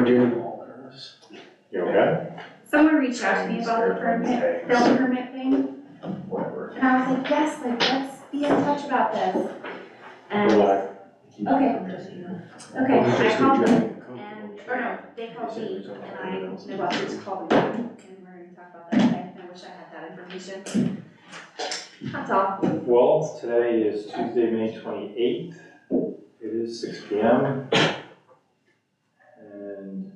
we're doing. You okay? Someone reached out to me about the permit, film permit thing, Whatever. and I was like, yes, like, let's be in touch about this. And, We're okay, I called them, and, or no, they They called said me, it was on and I Friday. neglected to call them, and we're gonna talk about that today, I wish I had that information. That's all. Well, today is Tuesday, May 28th. It is 6 p.m. And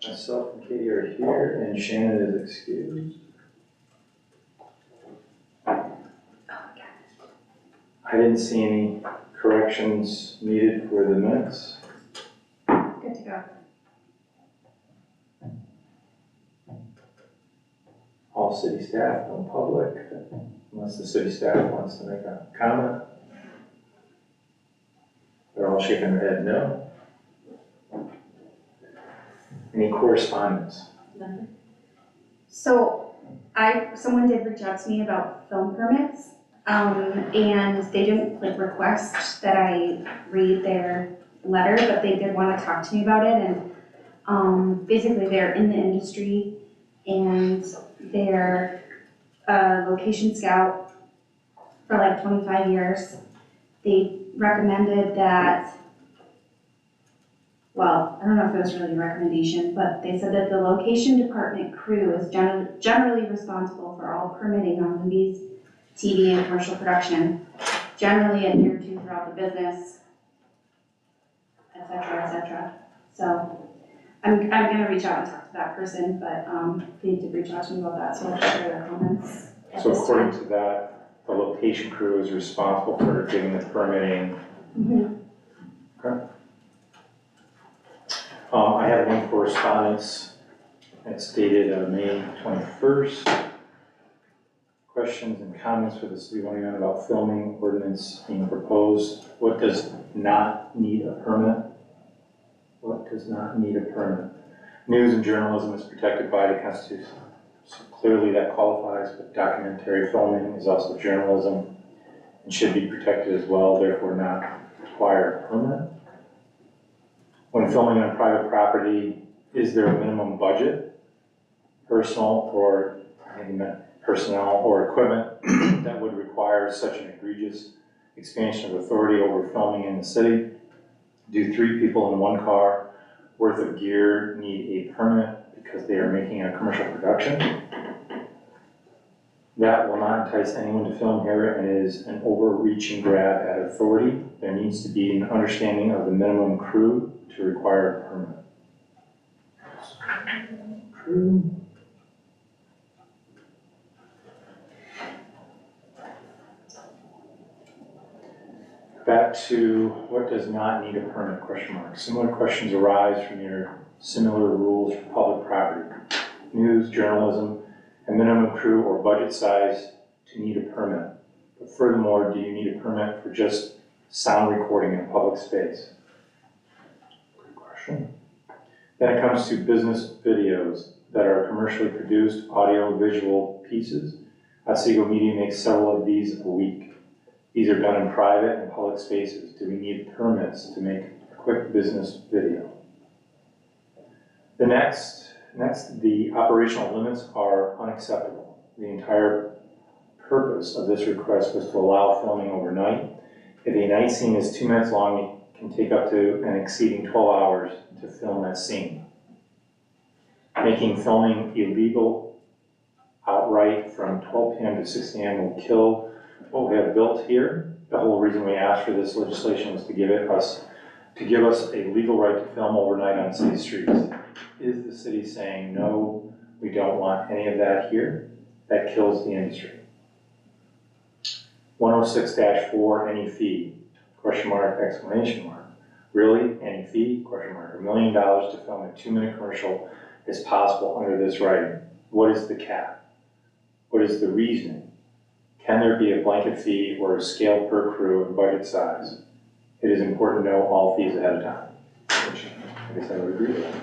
myself and Katie are here, and Shannon is excused. I didn't see any corrections needed for the minutes. Good to go. All city staff, no public, unless the city staff wants to make a comment. They're all shaking their head no. Any correspondence? So, someone did reach out to me about film permits, and they didn't like request that I read their letter, but they did want to talk to me about it, and, basically they're in the industry, and they're a location scout for like 25 years. They recommended that, well, I don't know if it was really a recommendation, but they said that the location department crew is generally responsible for all permitting on movies, TV, and commercial production, generally adhered to throughout the business, et cetera, et cetera. So I'm gonna reach out and talk to that person, but they did reach out to me about that, so I'll share their comments at So this according time. to that, the location crew is responsible for getting the permitting. Mhm. I have one correspondence that's dated May 21st. Questions and comments for the city of Olean about filming ordinance being proposed. What does not need a permit? What does not need a permit? News and journalism is protected by the Constitution. So clearly that qualifies, but documentary filming is also journalism and should be protected as well, therefore not require a permit. When filming on private property, is there a minimum budget, personnel or equipment that would require such an egregious expansion of authority over filming in the city? Do 3 people in 1 car worth of gear need a permit because they are making a commercial production? That will not entice anyone to film here and is an overreaching grab at authority. There needs to be an understanding of the minimum crew to require a permit. Crew. Back to what does not need a permit, question mark. Similar questions arise from your similar rules for public property. News, journalism, a minimum crew or budget size to need a permit. But furthermore, do you need a permit for just sound recording in a public space? Good question. Then it comes to business videos that are commercially produced, audio-visual pieces. Otsego Media makes several of these a week. These are done in private and public spaces. Do we need permits to make a quick business video? The next, the operational limits are unacceptable. The entire purpose of this request was to allow filming overnight. If a night scene is 2 minutes long, it can take up to and exceeding 12 hours to film that scene. Making filming illegal outright from 12 p.m. to 6 a.m. will kill what we have built here. The whole reason we asked for this legislation was to give us a legal right to film overnight on city streets. Is the city saying, no, we don't want any of that here? That kills the industry. 106-4, any fee? Question mark, exclamation mark. Really, any fee? Question mark. $1 million to film a 2-minute commercial is possible under this writing. What is the cap? What is the reasoning? Can there be a blanket fee or a scale per crew and budget size? It is important to know all fees ahead of time, which I guess I would agree with that.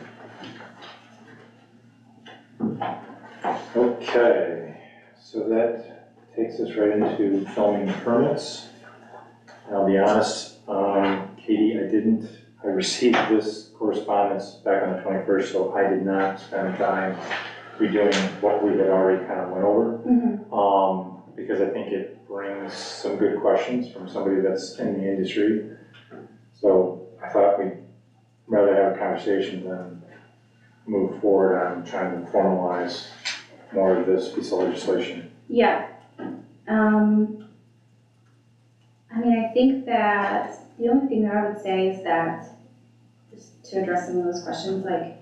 Okay, so that takes us right into filming permits. And I'll be honest, Katie, I received this correspondence correspondence back on the 21st, so I did not spend time redoing what we had already kind of went over. Because I think it brings some good questions from somebody that's in the industry. So I thought we'd rather have a conversation than move forward on trying to formalize more of this piece of legislation. Yeah. I mean, I think that the only thing that I would say is that, just to address some of those questions, like,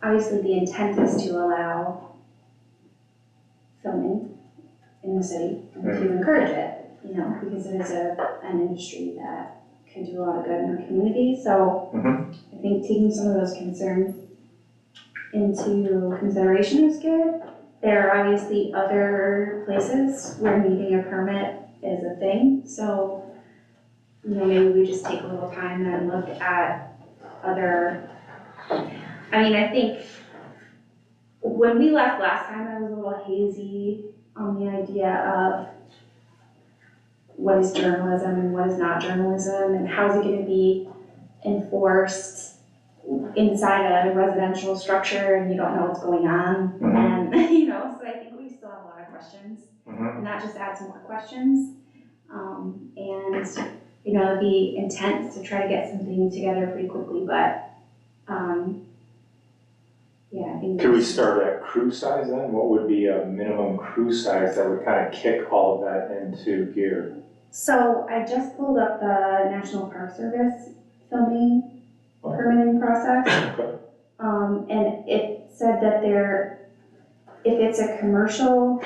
obviously the intent is to allow filming in the city and to encourage it, you know, because it is an industry that can do a lot of good in our community. So I think taking some of those concerns into consideration is good. There are obviously other places where needing a permit is a thing, so, you know, maybe we just take a little time and look at other, I mean, I think when we left last time, I was a little hazy on the idea of what is journalism and what is not journalism, and how is it gonna be enforced inside a residential structure and you don't know what's going on. And, you know, so I think we still have a lot of questions. And that just adds more questions. And, you know, the intent is to try to get something together pretty quickly, but, yeah, I think. Could we start at crew size then? What would be a minimum crew size that would kind of kick all of that into gear? So I just pulled up the National Park Service filming permitting process. And it said that if it's a commercial,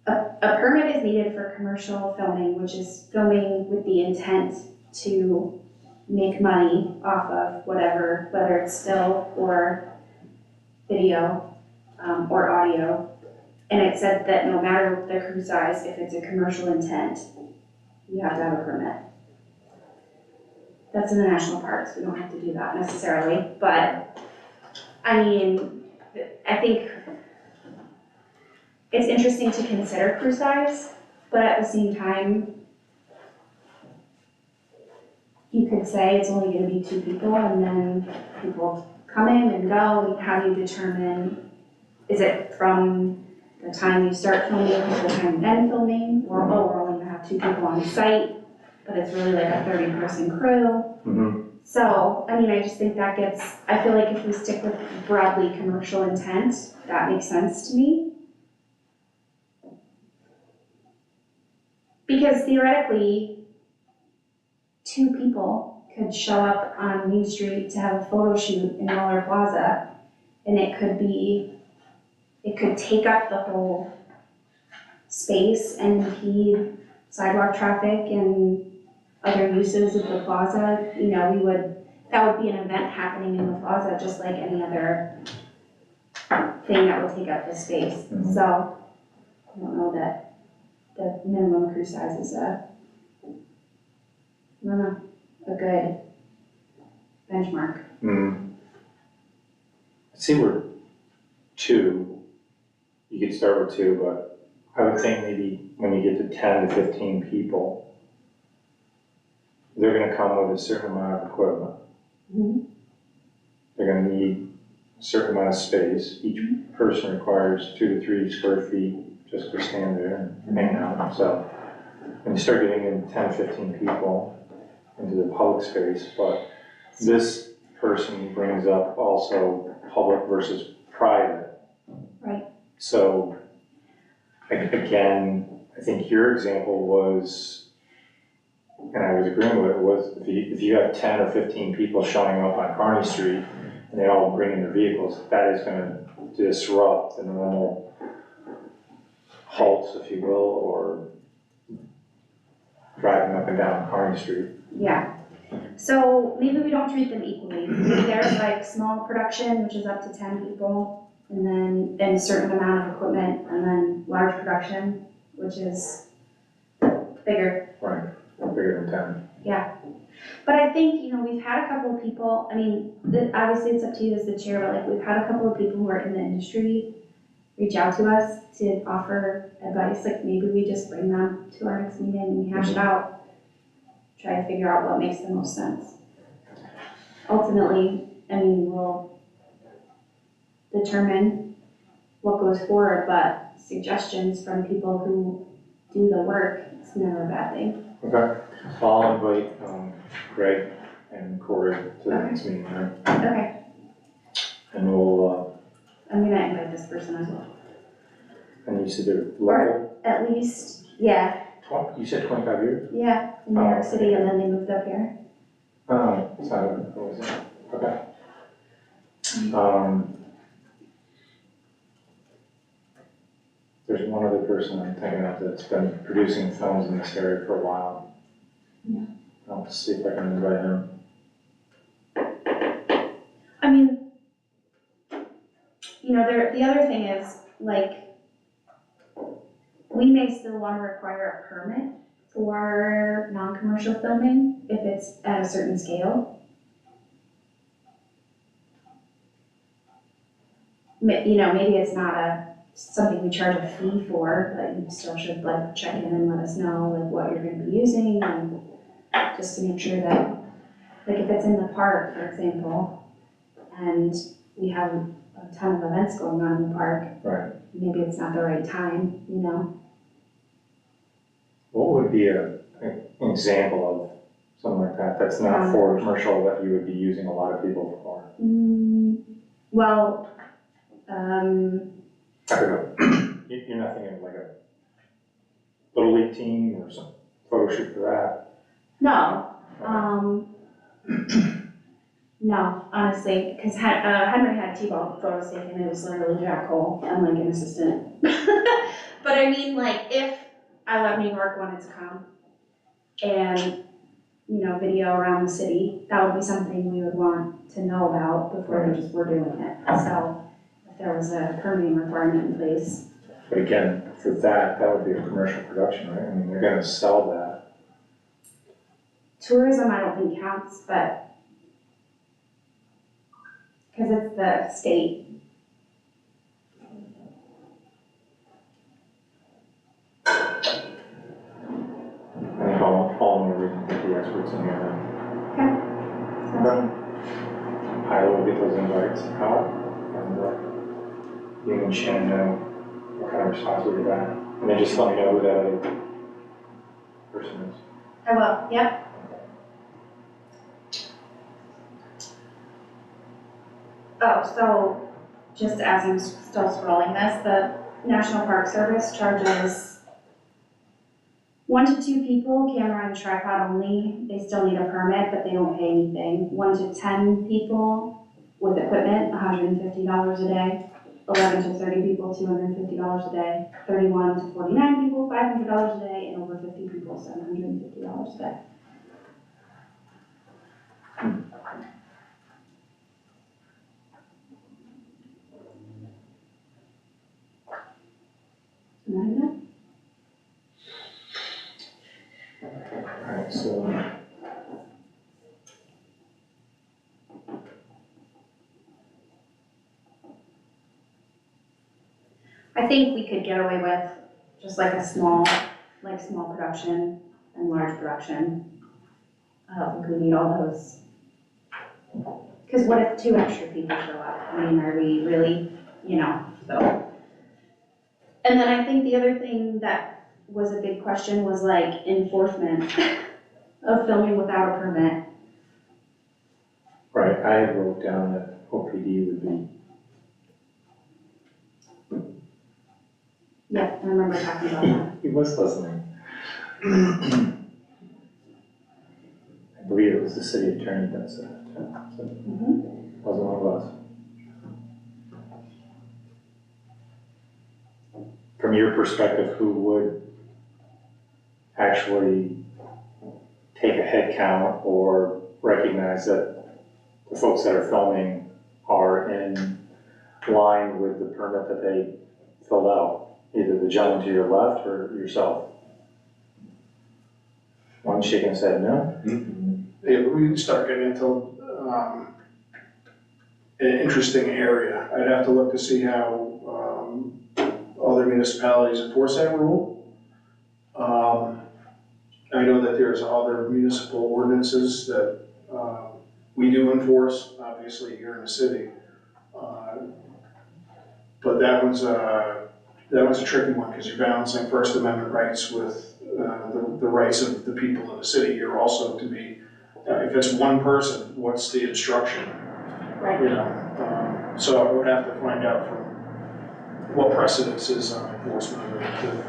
a permit is needed for commercial filming, which is filming with the intent to make money off of whatever, whether it's still or video, or audio. And it said that no matter the crew size, if it's a commercial intent, you have to have a permit. That's in the national parks, we don't have to do that necessarily, but, I mean, I think it's interesting to consider crew size, but at the same time, you could say it's only gonna be 2 people, and then people come in and go, and how do you determine, is it from the time you start filming to the time you end filming, or, oh, we're only gonna have 2 people on site, but it's really like a 30-person crew. So, I mean, I just think that I feel like if we stick with broadly commercial intent, that makes sense to me. Because theoretically, 2 people could show up on Main Street to have a photo shoot in Muller Plaza, and it could take up the whole space and impede sidewalk traffic and other uses of the plaza. You know, that would be an event happening in the plaza, just like any other thing that would take up the space. So, I don't know that the minimum crew size is a good benchmark. I see we're 2, you could start with 2, but I would think maybe when you get to 10 to 15 people, they're gonna come with a certain amount of equipment. They're gonna need a certain amount of space. Each person requires 2 to 3 square feet just to stand there and hang out. So when you start getting in 10, 15 people into the public space, but this person brings up also public versus private. Right. So again, I think your example was, and I was agreeing with it, was if you have 10 or 15 people showing up on Kearney Street and they all bring in their vehicles, that is gonna disrupt the normal halts, if you will, or driving up and down Kearney Street. Yeah. So maybe we don't treat them equally. Maybe there's like small production, which is up to 10 people, and then a certain amount of equipment, and then large production, which is bigger. Right, bigger than 10. Yeah. But I think, you know, we've had a couple of people, I mean, obviously it's up to you as the chair, but like we've had a couple of people who are in the industry reach out to us to offer advice. Like maybe we just bring them to our next meeting and we hash it out. try to figure out what makes the most sense. Ultimately, I mean, we'll determine what goes forward, but suggestions from people who do the work is never a bad thing. Okay, so I'll invite Greg and Corey to the next meeting, right? Okay, And we'll, I'm gonna invite this person as well. and you said they're local, At least, yeah, you said 25 years? yeah, in New York City, and then they moved up here. Oh, it's not, what was it? Okay. There's one other person I'm thinking of that's been producing films in this area for a while. Yeah. I'll see if I can invite him. I mean, you know, the other thing is, like, we may still wanna require a permit for non-commercial filming if it's at a certain scale. You know, maybe it's not something we charge a fee for, but you still should like check in and let us know like what you're gonna be using and just to make sure that, like if it's in the park, for example, and we have a ton of events going on in the park. Right. Maybe it's not the right time, you know? What would be an example of something like that, that's not for commercial, that you would be using a lot of people for? Well, I don't know, you're not thinking of like a Little League team or some photo shoot for that? no, no, honestly, because Henry had T-ball photos taken, it was literally Jack Cole and like an assistant. But I mean, like, if I Love New York wanted to come and, you know, video around the city, that would be something we would want to know about before we just were doing it. So if there was a permitting requirement in place. But again, for that would be a commercial production, right? I mean, they're gonna sell that. Tourism, I don't think counts, but because it's the state. I think all more reason to be experts in here. I will get those invites out and you and Shannon know what kind of response we get back. And then just let me know who that other person is. I will, yep. Oh, so just as I'm still scrolling this, the National Park Service charges 1 to 2 people, camera and tripod only, they still need a permit, but they don't pay anything. 1 to 10 people with equipment, $150 a day. 11 to 30 people, $250 a day. 31 to 49 people, $500 a day, and over 50 people, $750 a day. Isn't that it? Alright, so. I think we could get away with just like a small production and large production. I don't think we need all those. Because what if 2 extra people show up? I mean, are we really, you know, so. And then I think the other thing that was a big question was like enforcement of filming without a permit. Right, I wrote down that OPD would be. Yeah, I remember talking about that. He was listening. I believe it was the city attorney that said it, so it wasn't one of us. From your perspective, who would actually take a head count or recognize that the folks that are filming are in line with the permit that they filled out? Either the gentleman to your left or yourself? One shaking his head no? Yeah, but we start getting into an interesting area. I'd have to look to see how other municipalities enforce that rule. I know that there's other municipal ordinances that, we do enforce, obviously, here in the city. But that one's a tricky one, because you're balancing First Amendment rights with, the rights of the people of the city here also to be, if it's one person, what's the instruction? Right. You know, so I would have to find out from what precedence is on enforcement of the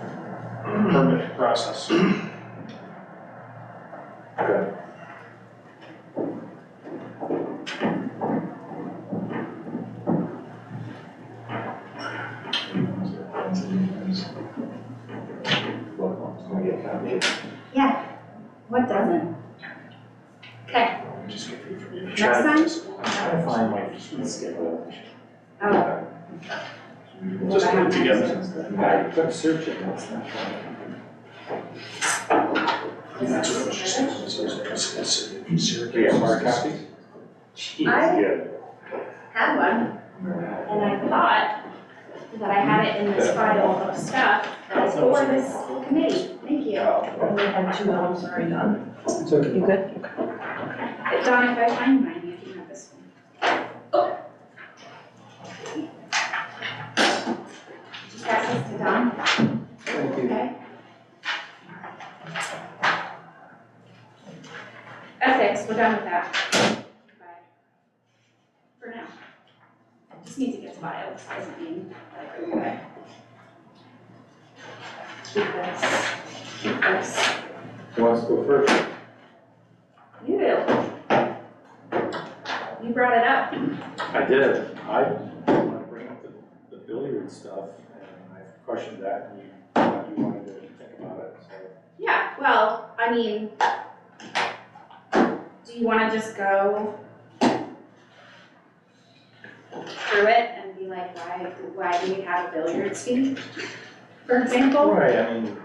permit process. Okay. Yeah, what doesn't? Okay, Just get the information. next time? I'm trying to find my schedule. Oh. Just put it together. I couldn't search it, that's not showing. That's what I was just thinking, so it's Do you Syracuse. have hard copies? Jeez, I- yeah. Had one, and I thought that I had it in this file of stuff that is for this committee. Thank you. We had two, I'm sorry, Don. It's okay. You good? Don, if I find mine, you can have this one. Oh. Just pass this to Don. Thank you. Okay. Ethics, we're done with that. Bye. For now. Just needs to get filed, doesn't mean like, okay. Keep this, keep this. Who wants to go first? You do. You brought it up. I did. I want to bring up the billiard stuff, and I questioned that, and you wanted to think about it, so. Yeah, well, I mean, do you wanna just go through it and be like, why do we have a billiards fee? For example, Right, I mean,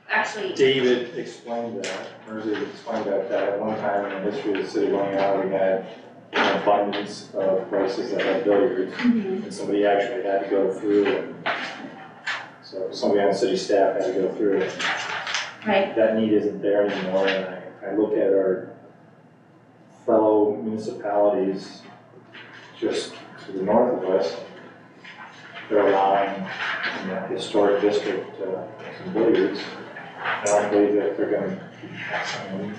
actually, David explained that, or David explained that at one time in the history of the city going on, we had an abundance of places that had billiards, and somebody actually had to go through, and so somebody on city staff had to go through it. right, That need isn't there anymore, and I look at our fellow municipalities just to the north of us, they're allowing in that historic district, some billiards. I don't believe that they're gonna keep passing them.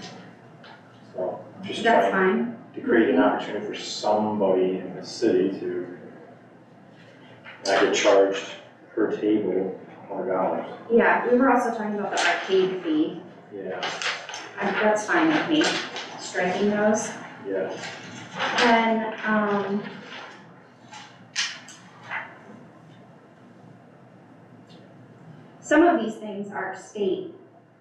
So I'm just that's trying fine. to create an opportunity for somebody in the city to, I get charged per table $100. Yeah, we were also talking about the arcade fee, Yeah, that's fine with me, striking those. yeah. Then, some of these things are state,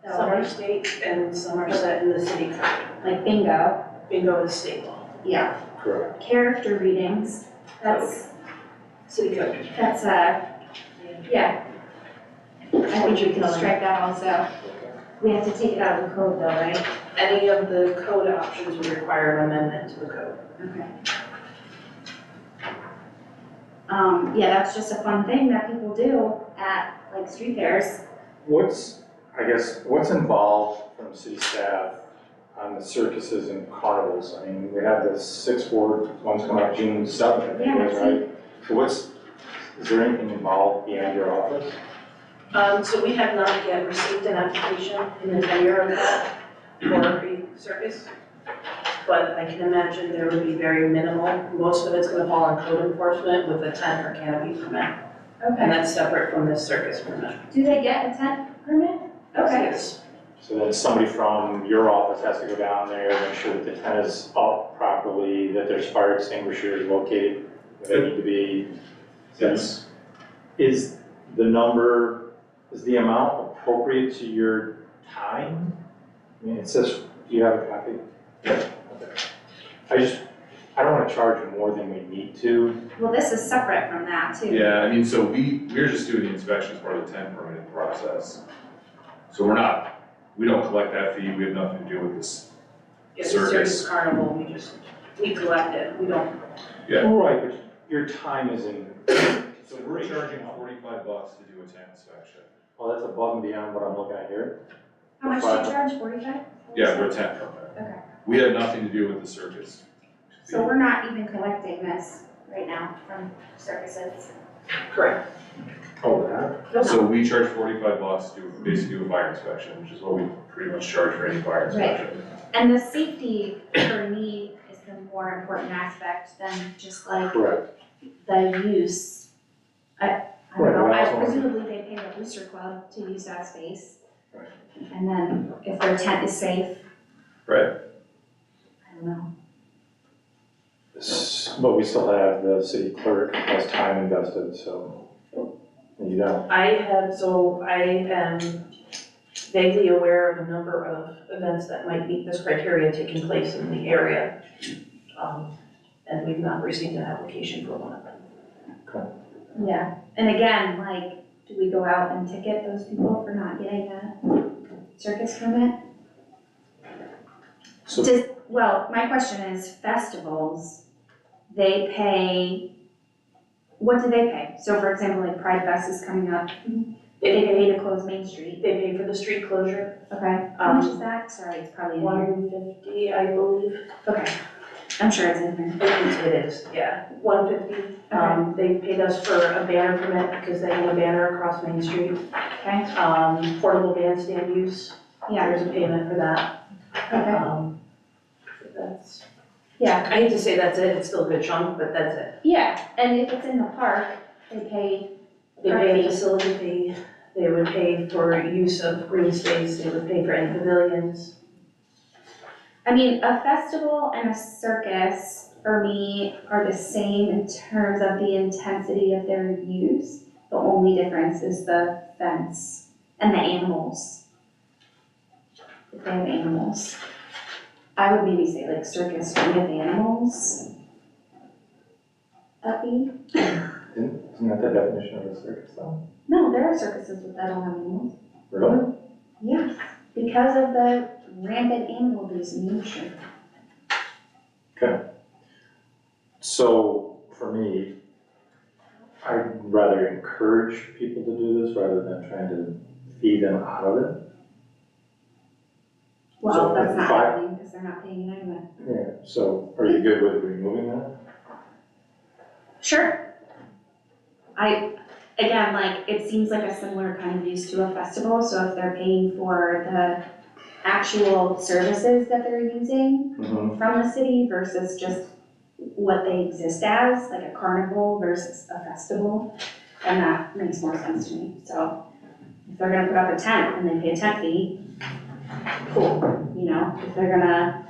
though, Some are right? state and some are set in the city code. Like bingo, Bingo is state law, yeah. Correct. Character readings, that's, city code. yeah. I think we can strike that also. We have to take it out of the code though, right? Any of the code options would require an amendment to the code. Okay. Yeah, that's just a fun thing that people do at like street fairs. What's involved from city staff on the circuses and carnivals? I mean, we have the 6th Ward, one's coming up June 7th, I think Yeah, it is, right? So is there anything involved beyond your office? So we have not yet received an application in the tenure of that for a circus. But I can imagine there would be very minimal. Most of it's gonna fall on code enforcement with a tent or canopy permit. And that's separate from this circus permit. Do they get a tent permit? Okay. Yes. So then somebody from your office has to go down there, make sure that the tent is up properly, that there's fire extinguishers located where they need to be. Yes. Is the amount appropriate to your time? I mean, it says, do you have a copy? Yeah. Okay. I don't wanna charge more than we need to. Well, this is separate from that too. Yeah, I mean, so we're just doing the inspection as part of the tent permitting process. So we don't collect that fee, we have nothing to do with this. It's a Circus. circus carnival, we collect it, we don't. Yeah. Right, but your time isn't. So we're charging $45 to do a tent inspection. Well, that's above and beyond what I'm looking at here. How much do you charge, 45? Yeah, for a tent permit. Okay. We have nothing to do with the circus. So we're not even collecting this right now from circuses? Correct. Oh, that? So we charge $45 to basically do a fire inspection, which is what we pretty much charge for any fire Right. inspection. And the safety for me is the more important aspect than just like Correct. the use. I Right, don't know, but I also- presumably they pay the booster club to use that space. Right. And then if their tent is safe, Right. I don't know. But we still have the city clerk has time invested, so you don't. I am vaguely aware of a number of events that might meet this criteria taking place in the area. And we've not received an application for one of them. Yeah, and again, like, do we go out and ticket those people for not getting a circus permit? So- Well, my question is, festivals, they pay, what do they pay? So for example, like Pride Fest is coming up, they pay to close Main Street, They pay for the street closure, okay? How much is that? Sorry, it's probably in here. $150, I believe. Okay, I'm sure it's in here. It is, yeah, $150. They paid us for a banner permit because they have a banner across Main Street. Okay, Portable bandstand use, yeah, there's a payment for that. okay, That's, yeah, I hate to say that's it, it's still a good chunk, but that's it. yeah, and if it's in the park, they pay, They pay a facility fee, they would pay for use of green space, they would pay for any pavilions. I mean, a festival and a circus, for me, are the same in terms of the intensity of their use. The only difference is the fence and the animals. If they have animals. I would maybe say like circus with animals. A fee? Isn't that the definition of a circus though? No, there are circuses that don't have animals. Really? Yes, because of the rampant animal abuse in the industry. So for me, I'd rather encourage people to do this rather than trying to feed them out of it. Well, So that's if not I- happening because they're not paying it anyway. Yeah, so are you good with removing that? Sure. Again, like, it seems like a similar kind of use to a festival, so if they're paying for the actual services that they're using Mm-hmm. from the city versus just what they exist as, like a carnival versus a festival, then that makes more sense to me. So if they're gonna put up a tent and they pay a tent fee, cool, you know? If they're gonna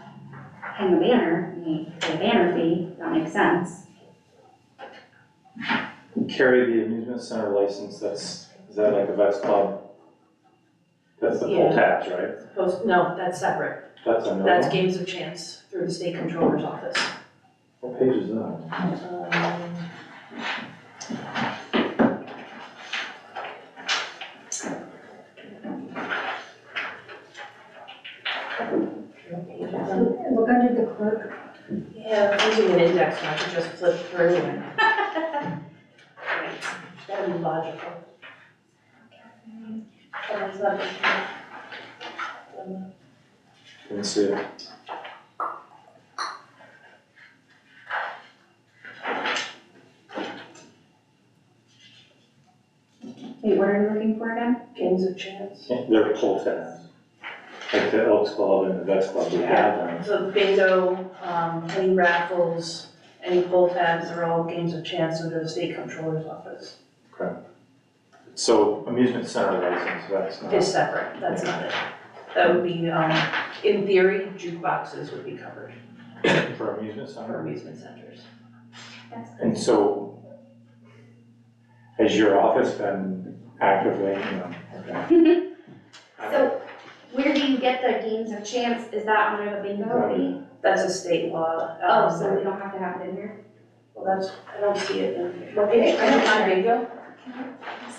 hang a banner and they pay a banner fee, that makes sense. Carry the amusement center license, is that like a Vets Club? That's the full Yeah. tabs, right? No, that's separate, That's another that's one? games of chance through the state controller's office. What page is that? Look under the clerk. Yeah, I'm using an index, and I could just flip through and. Right, that'd be logical. Oh, it's not. Didn't see it. Wait, what are you looking for again? Games of chance. They're pull tabs. Like the Elks Club and the Vets Club, we have them. So bingo, any raffles, any pull tabs are all games of chance under the state controller's office. So amusement center license, that's not. It's separate, that's not it. That would be, in theory, jukeboxes would be covered For amusement for center? amusement centers. That's And so, has your office been actively, okay. So, where do you get the games of chance? Is that under the bingo fee? That's a state law. Oh, so we don't have to have it in here? Well, that's, I don't see it in here. What page? I don't find bingo.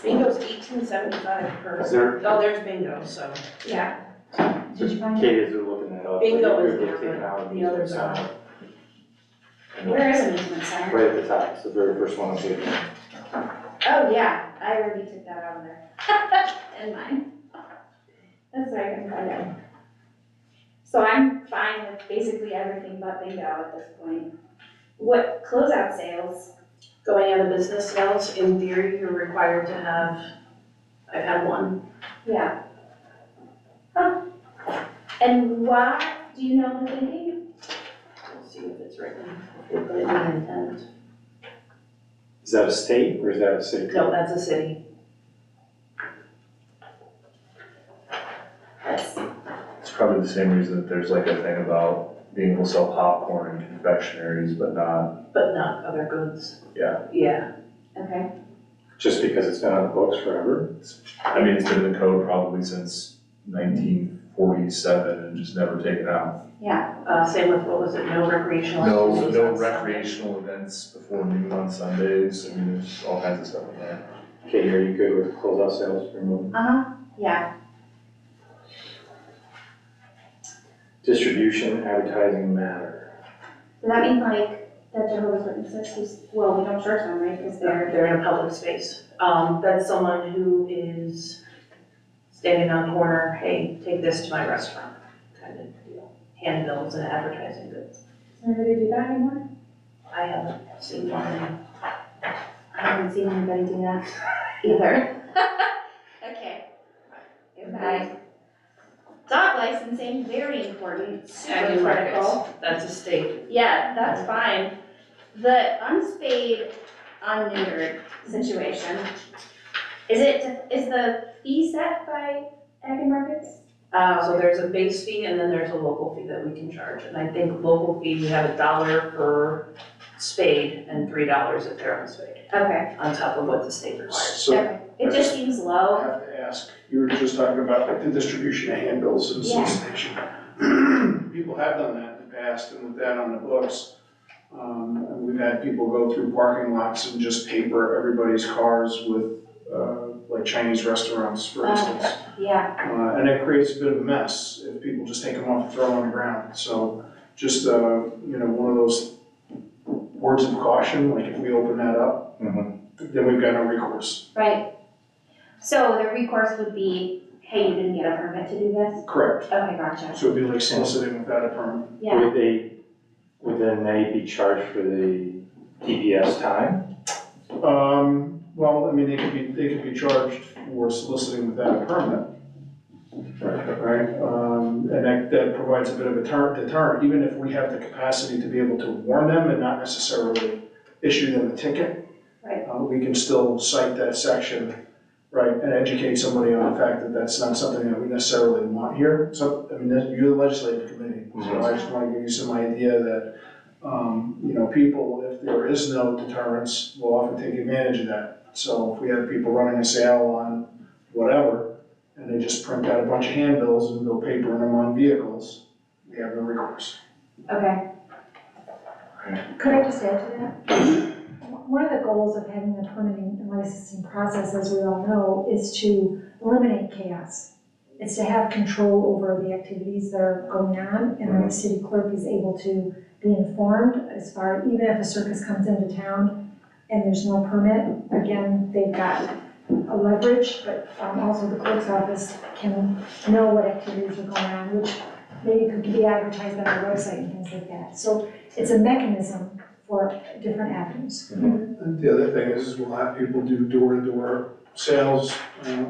Bingo's 1875 per. Is there- Oh, there's bingo, so. Yeah. Did you find it? Kate, as they're looking that up. Bingo like, is we're there, taking out but the others amusement are. center. And Where is amusement center? Right at the top, it's the very first one I'm taking. Oh, yeah, I already took that out of there. And mine. That's what I can find out. So I'm fine with basically everything but bingo at this point. What, closeout sales? Going out of business sales, in theory, you're required to have, I've had one. Yeah. Huh. And why, do you know the thinking? We'll see if it's written, if it would intent. Is that a state or is that a city? No, that's a city. That's, It's probably the same reason that there's like a thing about being able to sell popcorn and confectionaries, but not, But not other goods. yeah. Yeah, okay, Just because it's been on the books forever? I mean, it's been in the code probably since 1947 and just never taken out. yeah, same with, what was it, no recreational No, activities no on Sunday. recreational events before noon on Sundays, I mean, there's all kinds of stuff in there. Katie, are you good with closeout sales removal? yeah. Distribution, advertising matter. Does that mean like the Jehovah's Witnesses who's, well, we don't charge them, right, because They're in a public space. That's someone who is standing on a corner, hey, take this to my restaurant, kind of deal. Handbills and advertising goods. does anybody do that anymore? I haven't seen one. I haven't seen anybody do that either. Okay. Goodbye. Dog licensing, very important, super Ag and critical. markets, that's a state. Yeah, that's fine. The unspayed, unneutered situation, is the fee set by Ag and Markets? So there's a base fee and then there's a local fee that we can charge. And I think local fee, we have $1 per spade and $3 if they're unspayed, Okay, on top of what the state requires. So okay. It just seems I low. have to ask, you were just talking about like the distribution of handbills and Yeah. solicitation. People have done that in the past and with that on the books. And we've had people go through parking lots and just paper everybody's cars with, like Chinese restaurants, for instance. Yeah, And it creates a bit of a mess if people just take them off and throw them on the ground. So just, one of those words of caution, like if we open that up, then we've got no recourse. right. So the recourse would be, hey, you didn't get a permit to do this? Correct. Okay, gotcha. So it'd be like soliciting without a permit. Yeah, Would then they be charged for the DPS time? Well, I mean, they could be charged for soliciting without a permit. Right, and that provides a bit of a deterrent, even if we have the capacity to be able to warn them and not necessarily issue them a ticket. Right. We can still cite that section, right, and educate somebody on the fact that that's not something that we necessarily want here. So, I mean, you're the legislative committee, so I just wanna give you some idea that, people, if there is no deterrence, will often take advantage of that. So if we have people running a sale on whatever, and they just print out a bunch of handbills and go papering them on vehicles, we have no recourse. okay. Could I just add to that? One of the goals of having the permitting and licensing process, as we all know, is to eliminate chaos. It's to have control over the activities that are going on, and then the city clerk is able to be informed as far, even if a circus comes into town and there's no permit, again, they've got a leverage, but also the clerk's office can know what activities are going on, which maybe could be advertised on our website and things like that. So it's a mechanism for different avenues. And the other thing is we'll have people do door-to-door sales.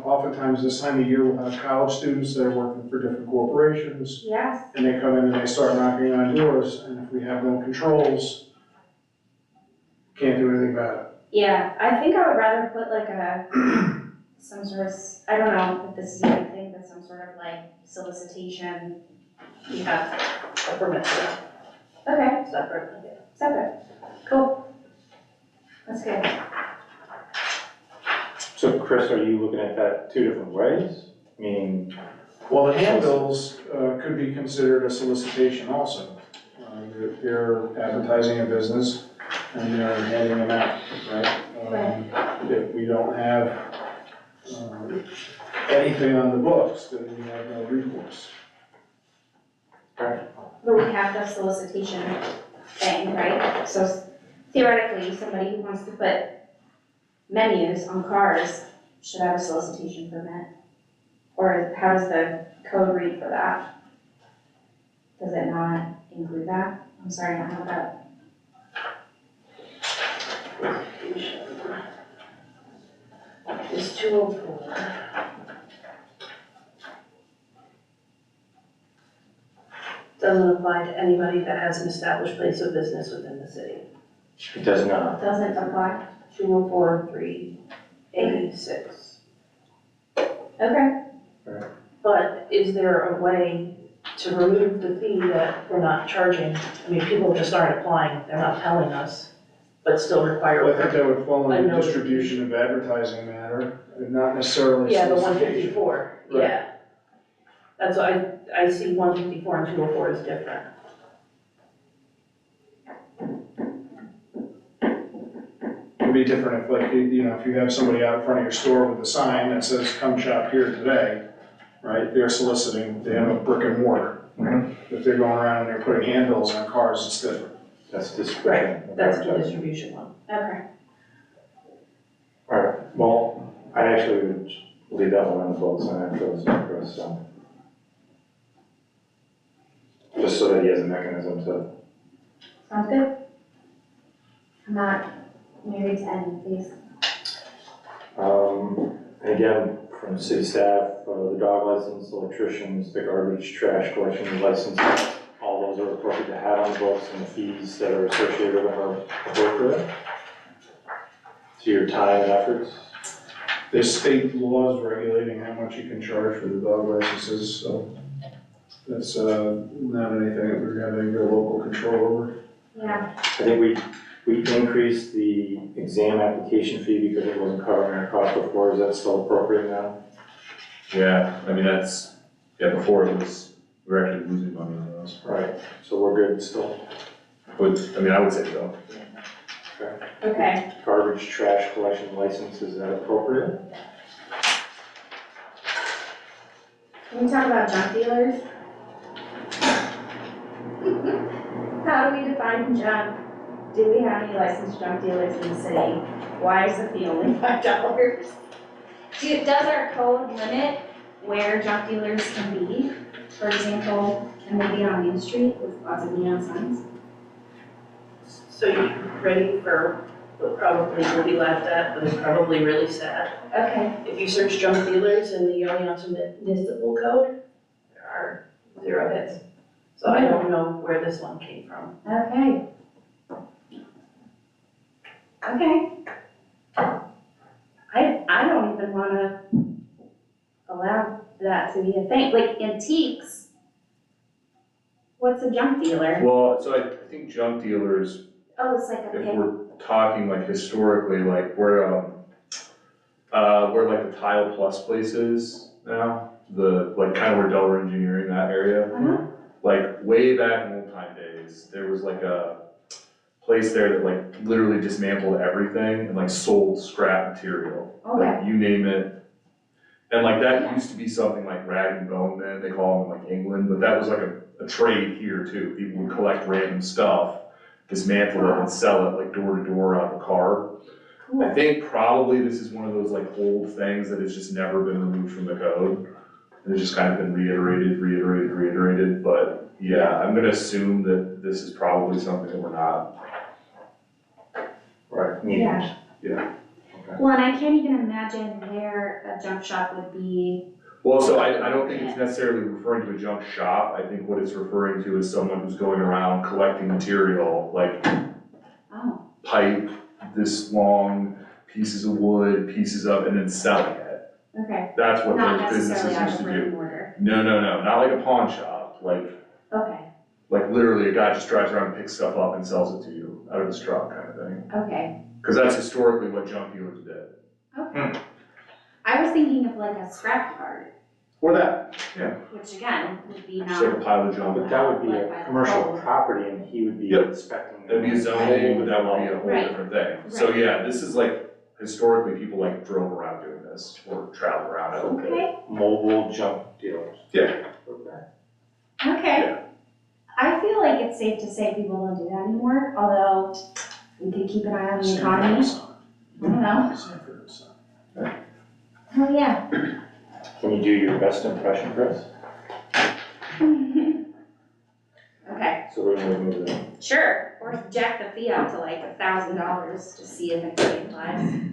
Oftentimes this time of year, we'll have college students that are working for different corporations, Yes, and they come in and they start knocking on doors, and if we have no controls, can't do anything about it. yeah, I think I would rather put like some sort of, I don't know if this is a thing, but some sort of like solicitation. You have a permit for that, Okay, separate. separate, cool. That's good. So Chris, are you looking at that two different ways? Meaning, Well, the handbills could be considered a solicitation also. They're advertising a business and they're handing them out, right? If we don't have anything on the books, then we have no recourse. But we have the solicitation thing, right? So theoretically, somebody who wants to put menus on cars should have a solicitation permit. Or how does the code read for that? Does it not include that? I'm sorry, I don't have that. Is 204. Doesn't apply to anybody that has an established place of business within the city. It does not. Doesn't apply? 204(3)(a)(6). Okay. But is there a way to remove the fee that we're not charging? I mean, people just aren't applying, they're not telling us, but still require. Well, I think that would fall I under know. distribution of advertising matter, and not necessarily Yeah, the solicitation. 154, Right. yeah. That's why I see 154 and 204 is different. It'd be different if, like, you know, if you have somebody out in front of your store with a sign that says, come shop here today, right, they're soliciting, they have a brick and mortar. If they're going around and they're putting handbills on cars, it's different. That's distribution. That's the distribution one. Okay. Alright, well, I actually would leave that one on the books and after those, Chris, so. Just so that he has a mechanism to, Sounds good. I'm not married to any of these. and again, from city staff, the dog license, electricians, the garbage, trash collection license, all those are appropriate to have on the books, and the fees that are associated with them are appropriate to your time and efforts. There's state laws regulating how much you can charge for the dog licenses, so that's, not anything that we're having any local control over. Yeah. I think we increased the exam application fee because it wasn't covering our cost before. Is that still appropriate now? Yeah, I mean, before it was, we were actually losing money on those. Right, so we're good still. But, I mean, I would say so. Okay. Garbage, trash collection license, is that appropriate? Can we talk about junk dealers? How do we define junk? Do we have any licensed junk dealers in the city? Why is the fee only $5? Does our code limit where junk dealers can be? For example, can they be on Main Street with lots of neon signs? So you ready for what probably will be laughed at, but is probably really sad? Okay. If you search junk dealers in the Oneonta Municipal Code, there are 0 hits. So I don't know where this one came from. Okay. Okay. I don't even wanna allow that to be a thing, like antiques. What's a junk dealer? Well, so I think junk dealers, Oh, it's like a if pin. we're talking like historically, like where like the Tile Plus place is now, like kind of where Delaware Engineering, that area. Uh-huh. Like way back in old time days, there was like a place there that like literally dismantled everything and like sold scrap material. Okay. Like you name it. And like that Yeah. used to be something like rag and bone then, they call them like England, but that was like a trade here too. People would collect random stuff, dismantle it and sell it like door to door out of a car. I think probably this is one of those like old things that has just never been removed from the code. And it's just kind of been reiterated, but yeah, I'm gonna assume that this is probably something that we're not. Right. Yeah. Yeah. Well, and I can't even imagine where a junk shop would be. Well, so I don't think it's necessarily referring to a junk shop. I think what it's referring to is someone who's going around collecting material, like Oh, pipe, this long, pieces of wood, pieces of, and then selling it. okay. That's what Not those businesses necessarily out used of to brick do. and mortar. No, not like a pawn shop, like literally a guy just drives around and picks stuff up and sells it to you out of his truck kind of thing. Okay, Cause that's historically what junk dealers did. okay. I was thinking of like a scrap yard, Or that, which again would be just like a not, pile of junk. But that would be a commercial property and he would be Yep. inspecting. That'd be a zoning, but that would be a whole Right. different thing. So yeah, this is like, historically, people like drove around doing this or traveled around it. okay, Mobile junk dealers. Yeah. Okay. okay. I feel like it's safe to say people don't do that anymore, although we could keep an eye on the economy. I don't know. Oh, yeah. Can you do your best impression, Chris? Okay, So we're gonna move it. sure, or jack the fee out to like $1,000 to see if anybody applies.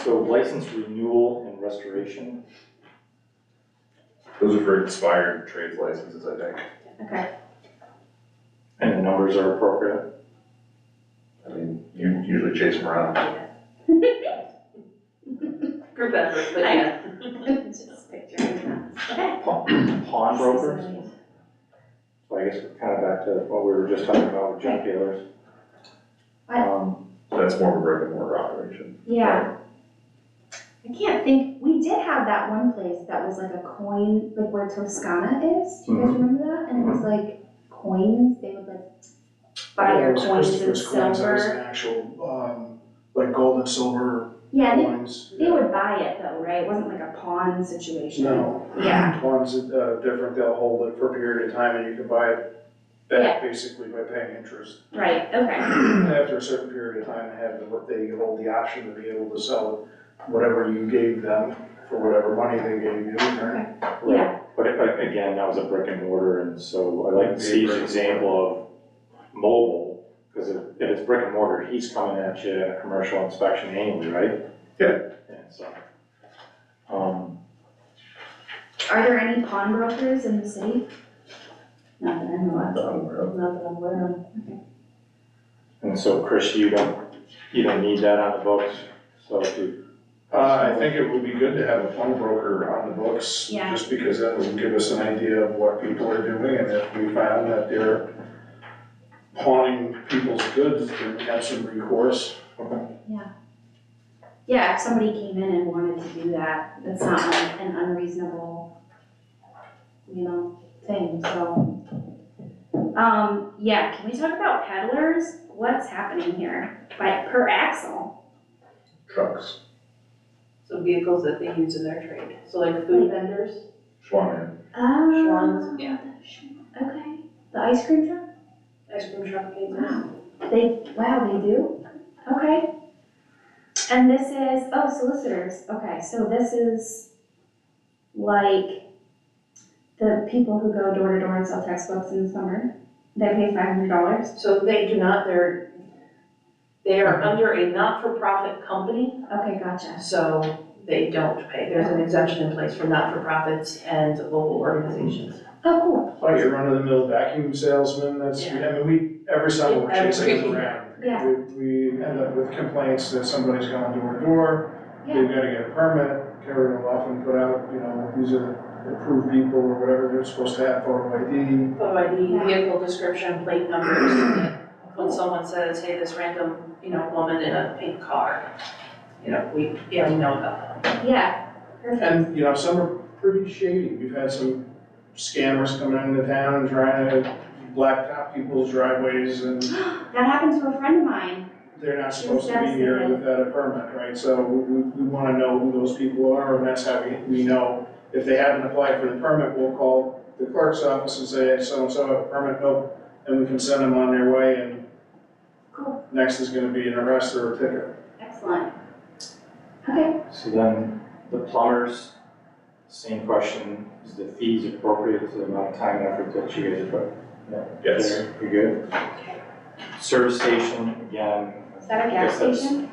So license renewal and restoration, Those are for expired trades licenses, I think. Okay, and the numbers are appropriate. I mean, you usually chase them around. Group effort, but yeah. just picturing that. Okay. Pawnbrokers, so I guess we're kind of back to what we were just talking about with junk dealers. So that's more of a brick and mortar operation. Yeah. I can't think, we did have that one place that was like a coin, like where Toscana is, do you guys remember that? And it was like coins, they would like buy your coins in Christopher's coins, that was an silver. actual, like gold and silver Yeah, coins. they would buy it though, right? It wasn't like a pawn situation. No. Yeah. One's different, they'll hold it for a period of time and you can buy it back basically by paying interest. Right, okay, After a certain period of time, they hold the option to be able to sell whatever you gave them for whatever money they gave you. Right? yeah, But again, that was a brick and mortar, and so I like Steve's Brick and example of mobile, because if it's brick and mortar, he's coming at you at a commercial inspection annually, right? Yeah. Yeah, so. are there any pawnbrokers in the city? Not that I know of. Not that I'm aware of. And so Chris, you don't need that on the books, so if you. I think it would be good to have a pawnbroker on the books. Yeah. Just because that would give us an idea of what people are doing, and if we found that they're pawning people's goods, then we have some recourse. Yeah, if somebody came in and wanted to do that, that's not like an unreasonable, thing, so. Yeah, can we talk about peddlers? What's happening here? Per axle? Trucks, So vehicles that they use in their trade, so like food vendors, Schwann, Schwann's, yeah. Okay, the ice cream truck? Ice cream truck cases. Wow, they do? Okay. And this is, solicitors, okay, so this is like the people who go door to door and sell textbooks in the summer, they pay $500? So they do not, they are under a not-for-profit company, Okay, gotcha. so they don't pay. There's an exemption in place for not-for-profits and local organizations. Oh, Like your run-of-the-mill vacuum salesman, that's, I mean, every summer we're chasing them around. Yeah. We end up with complaints that somebody's going door to door, they've gotta get a permit, carry them off and put out, these are approved people or whatever, they're supposed to have photo ID. Photo ID, vehicle description, plate numbers. When someone says, hey, this random, woman in a pink car, we know about that. cool, yeah, perfect. And, some are pretty shady, we've had some scammers coming into town and trying to blacktop people's driveways and That happened to a friend of mine. they're not supposed to be here without a permit, right? So we wanna know who those people are, and that's how we know. If they haven't applied for the permit, we'll call the clerk's office and say, hey, so-and-so have a permit, nope, and we can send them on their way, and Cool, next is gonna be an arrest or a ticket. excellent. Okay, So then, the plumbers, same question, is the fees appropriate to the amount of time and effort that you guys have put? Yes. There, you good? Service station, again. is that a gas I guess that's- station?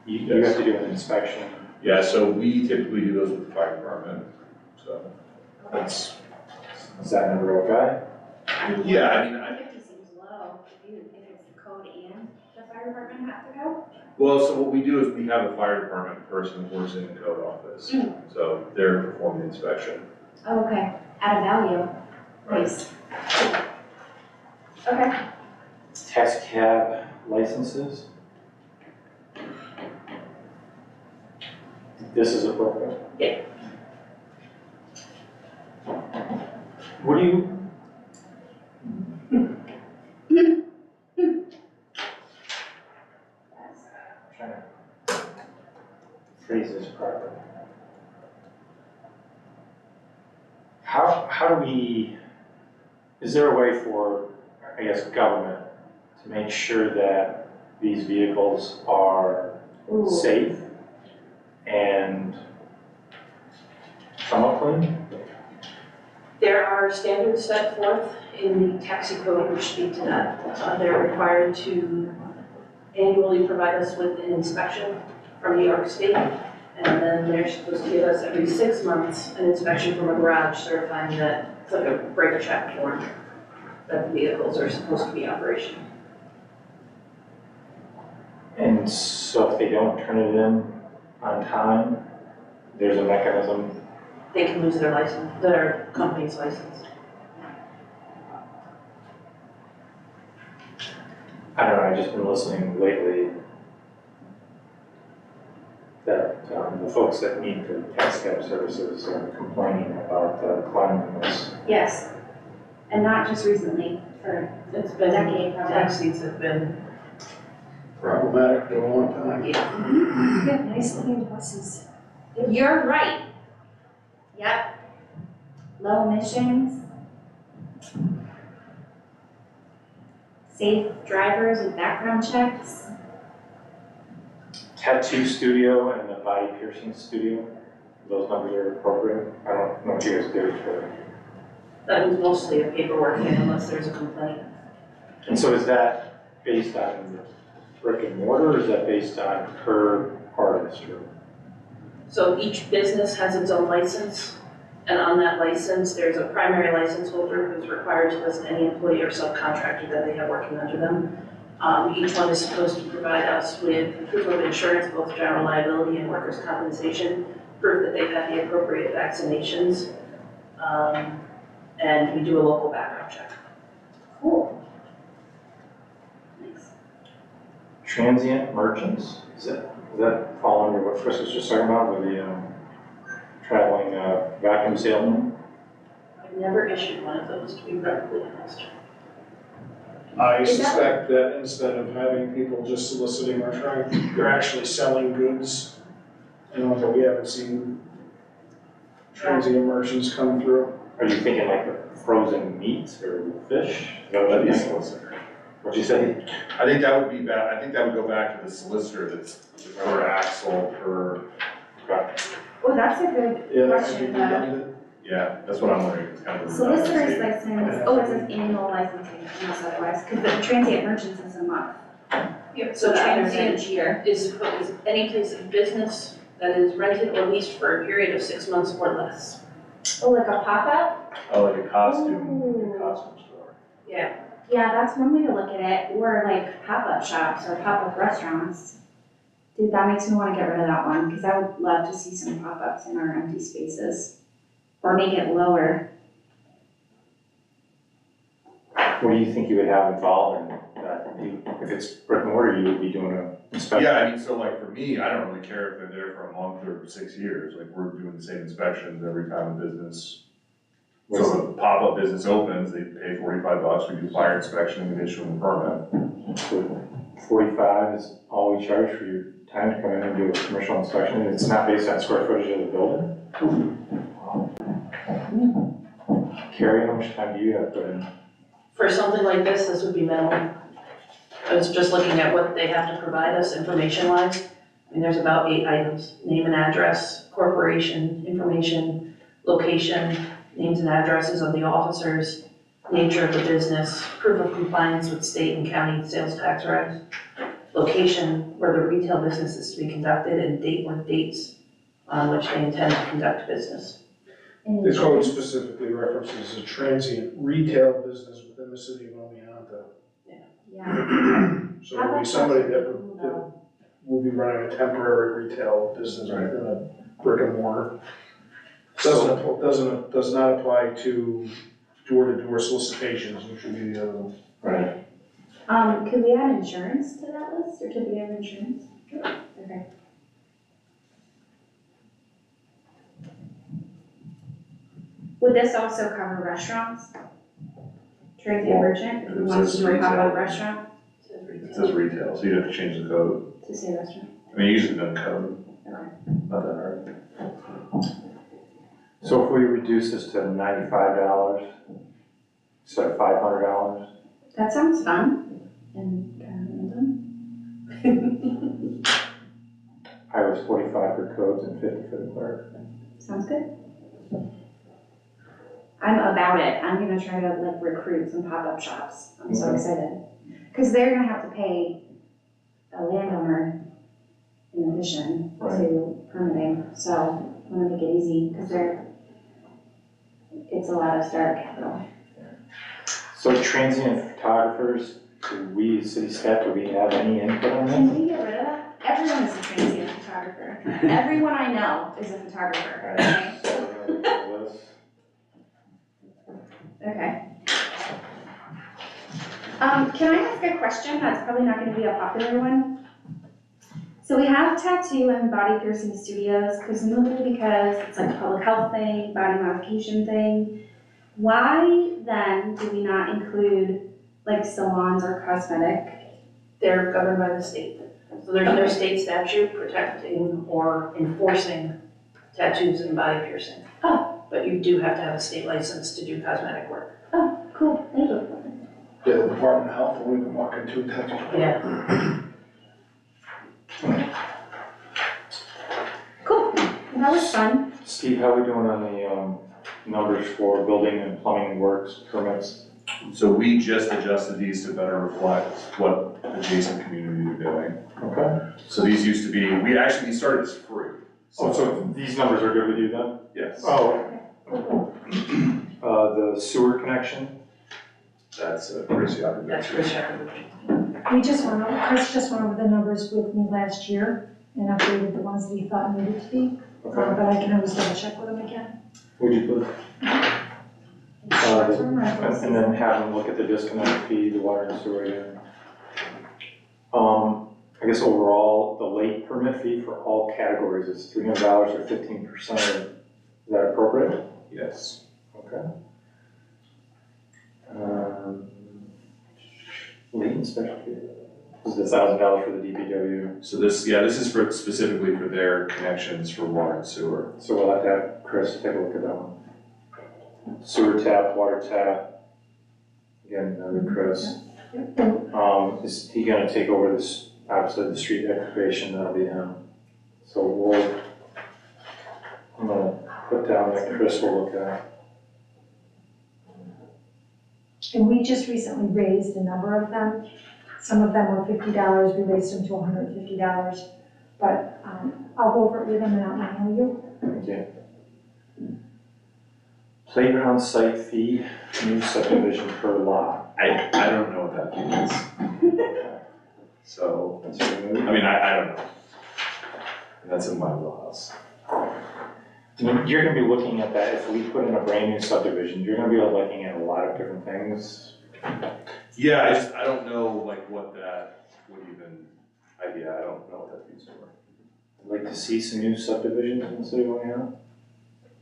You have to do an inspection. Yeah, so we typically do those with the fire department, so that's, Is that number okay? yeah, I mean, 50 seems low, if it's the code and the fire department have to go? well, so what we do is we have a fire department person who works in the code office, so they're performing the inspection. Oh, okay, at a value, nice. Okay, Tax cab licenses. This is appropriate. Yeah. What do you? Trying to phrase this properly. How do we, is there a way for, I guess, government to make sure that these vehicles are ooh, safe and somewhat clean? There are standards set forth in the taxi code which speak to that. They're required to annually provide us with an inspection from New York State. And then they're supposed to give us every 6 months an inspection from a garage certifying that it's like a break check form, that the vehicles are supposed to be operational. And so if they don't turn it in on time, there's a mechanism. They can lose their license, their company's license. I don't know, I've just been listening lately that the folks that need the taxi cab services are complaining about the cleanliness. Yes, and not just recently, for It's a been, decade probably. taxis have been, Problematic for a long time. yeah. We have nice clean buses. You're right. Yep. Low emissions. Safe drivers with background checks. Tattoo studio and the body piercing studio, those numbers are appropriate? I don't know what you guys do for. That was mostly a paperwork thing unless there's a complaint. And so is that based on brick and mortar, or is that based on per artist? Or? So each business has its own license, and on that license, there's a primary license holder who's required to list any employee or subcontractor that they have working under them. Each one is supposed to provide us with proof of insurance, both general liability and workers' compensation, proof that they've had the appropriate vaccinations, and we do a local background check. Cool. Nice. Transient merchants, does that fall under what Chris was just talking about with the traveling vacuum salesman? I've never issued one of those, to be perfectly honest. I Is that- suspect that instead of having people just soliciting or trying, they're actually selling goods. And although we haven't seen transient merchants come through. Are you thinking like frozen meat or fish? Is that what That'd you be think? solicitor. What'd you say? I think that would be bad, I think that would go back to the solicitor that's per axle, per, Well, that's a good Yeah, that could question be though. redundant. yeah, that's what I'm wondering, it's kind of. a Solicitor's redundancy. license, oh, it says annual licensing, unless otherwise, because the transient merchants is a month. So transient Each year. is any place of business that is rented or leased for a period of 6 months or less. Oh, like a pop-up? Oh, like a costume, Ooh. store. Yeah, Yeah, that's one way to look at it, or like pop-up shops or pop-up restaurants. Dude, that makes me wanna get rid of that one, because I would love to see some pop-ups in our empty spaces. Or make it lower. What do you think you would have involved in that? If it's brick and mortar, you would be doing an inspection. Yeah, I mean, so like for me, I don't really care if they're there for a month or 6 years, like we're doing the same inspections every time a business. So the pop-up business opens, they pay $45, we do fire inspection and we issue them a permit. So 45 is all we charge for your time to come in and do a commercial inspection, and it's not based on square footage of the building? Carrie, how much time do you have to put in? for something like this would be minimal. I was just looking at what they have to provide us information-wise. I mean, there's about 8 items: name and address, corporation information, location, names and addresses of the officers, nature of the business, proof of compliance with state and county sales tax regs, location where the retail business is to be conducted, and date or dates on which they intend to conduct business. The code specifically references a transient retail business within the city of Oneonta. Yeah. So it'll be somebody that will be running a temporary retail business within a brick and mortar. Does not apply to door-to-door solicitations, which would be the other one. Right. Could we add insurance to that list, certificate of insurance? Okay. Would this also cover restaurants? Transient merchant, if we It want says to do a pop-up retail. restaurant, It says It retail. says retail, so you'd have to change the code. to say restaurant? I mean, usually done code, Okay. not that hard. So if we reduce this to $95 instead of $500, That sounds fun and random. I was 45 for codes and 50 for the clerk. Sounds good. I'm about it. I'm gonna try to like recruit some pop-up shops. I'm so excited. Cause they're gonna have to pay a landowner in addition to permitting, so I wanna make it easy, cause it's a lot of startup capital. So transient photographers, do we, city staff, do we have any input on that? Can we get rid of that? Everyone is a transient photographer. Everyone I know is a photographer, okay? So we're gonna leave this. Okay. Can I ask a question that's probably not gonna be a popular one? So we have tattoo and body piercing studios, presumably because it's like a public health thing, body modification thing. Why then do we not include like salons or cosmetic? They're governed by the state. So there's no state statute protecting or enforcing tattoos and body piercing. Oh. But you do have to have a state license to do cosmetic work. Oh, cool, thank you. Yeah, the Department of Health, we can walk into a tattoo. Yeah. Cool, that was fun. Steve, how are we doing on the numbers for building and plumbing works permits? So we just adjusted these to better reflect what adjacent communities are doing. Okay. So these used to be, these started as free. Oh, so these numbers are good with you then? Yes, Oh. The sewer connection? that's Chris Young. That's Chris Shepherd. Chris just went over the numbers with me last year and updated the ones that he thought needed to be. But I can always double check with him again. Would you please? And then have them look at the disconnect fee, the water and sewer again. I guess overall, the late permit fee for all categories is $300 or 15%. Is that appropriate? Yes. Okay. Late inspection fee. This is $1,000 for the DPW. So this is for specifically for their connections for water and sewer. So we'll have to have Chris take a look at that one. Sewer tap, water tap. Again, another Chris. Is he gonna take over this, obviously the street excavation, that'll be him. So I'm gonna put down that Chris will look at. And we just recently raised a number of them. Some of them were $50, we raised them to $150. But I'll go over it with them and I'll email you. Thank you. Playground site fee, new subdivision per lot. I don't know what that means. So, That's removed. I mean, I don't know. That's in my wheelhouse. You're gonna be looking at that, if we put in a brand new subdivision, you're gonna be looking at a lot of different things. Yeah, I don't know like what that would even, I don't know what that means for. I'd like to see some new subdivisions in the city of Wayne.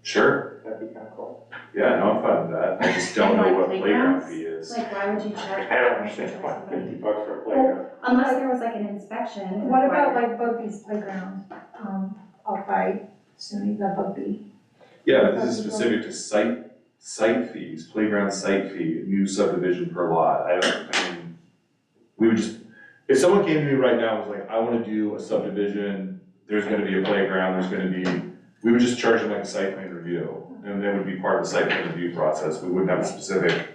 Sure, That'd be kind of cool. yeah, no, I'm fine with that. I just don't know what playground Playgrounds? fee is. Like, why would you charge? I don't understand, what, $50 for a playground? Unless there was like an inspection. What about required. like Bugby's playground, out by SUNY, the Bugby? Yeah, but this is specific to site fees, playground site fee, new subdivision per lot. I mean, we would just, if someone came to me right now and was like, I wanna do a subdivision, there's gonna be a playground, we would just charge them like a site plan review. And that would be part of the site plan review process. We wouldn't have a specific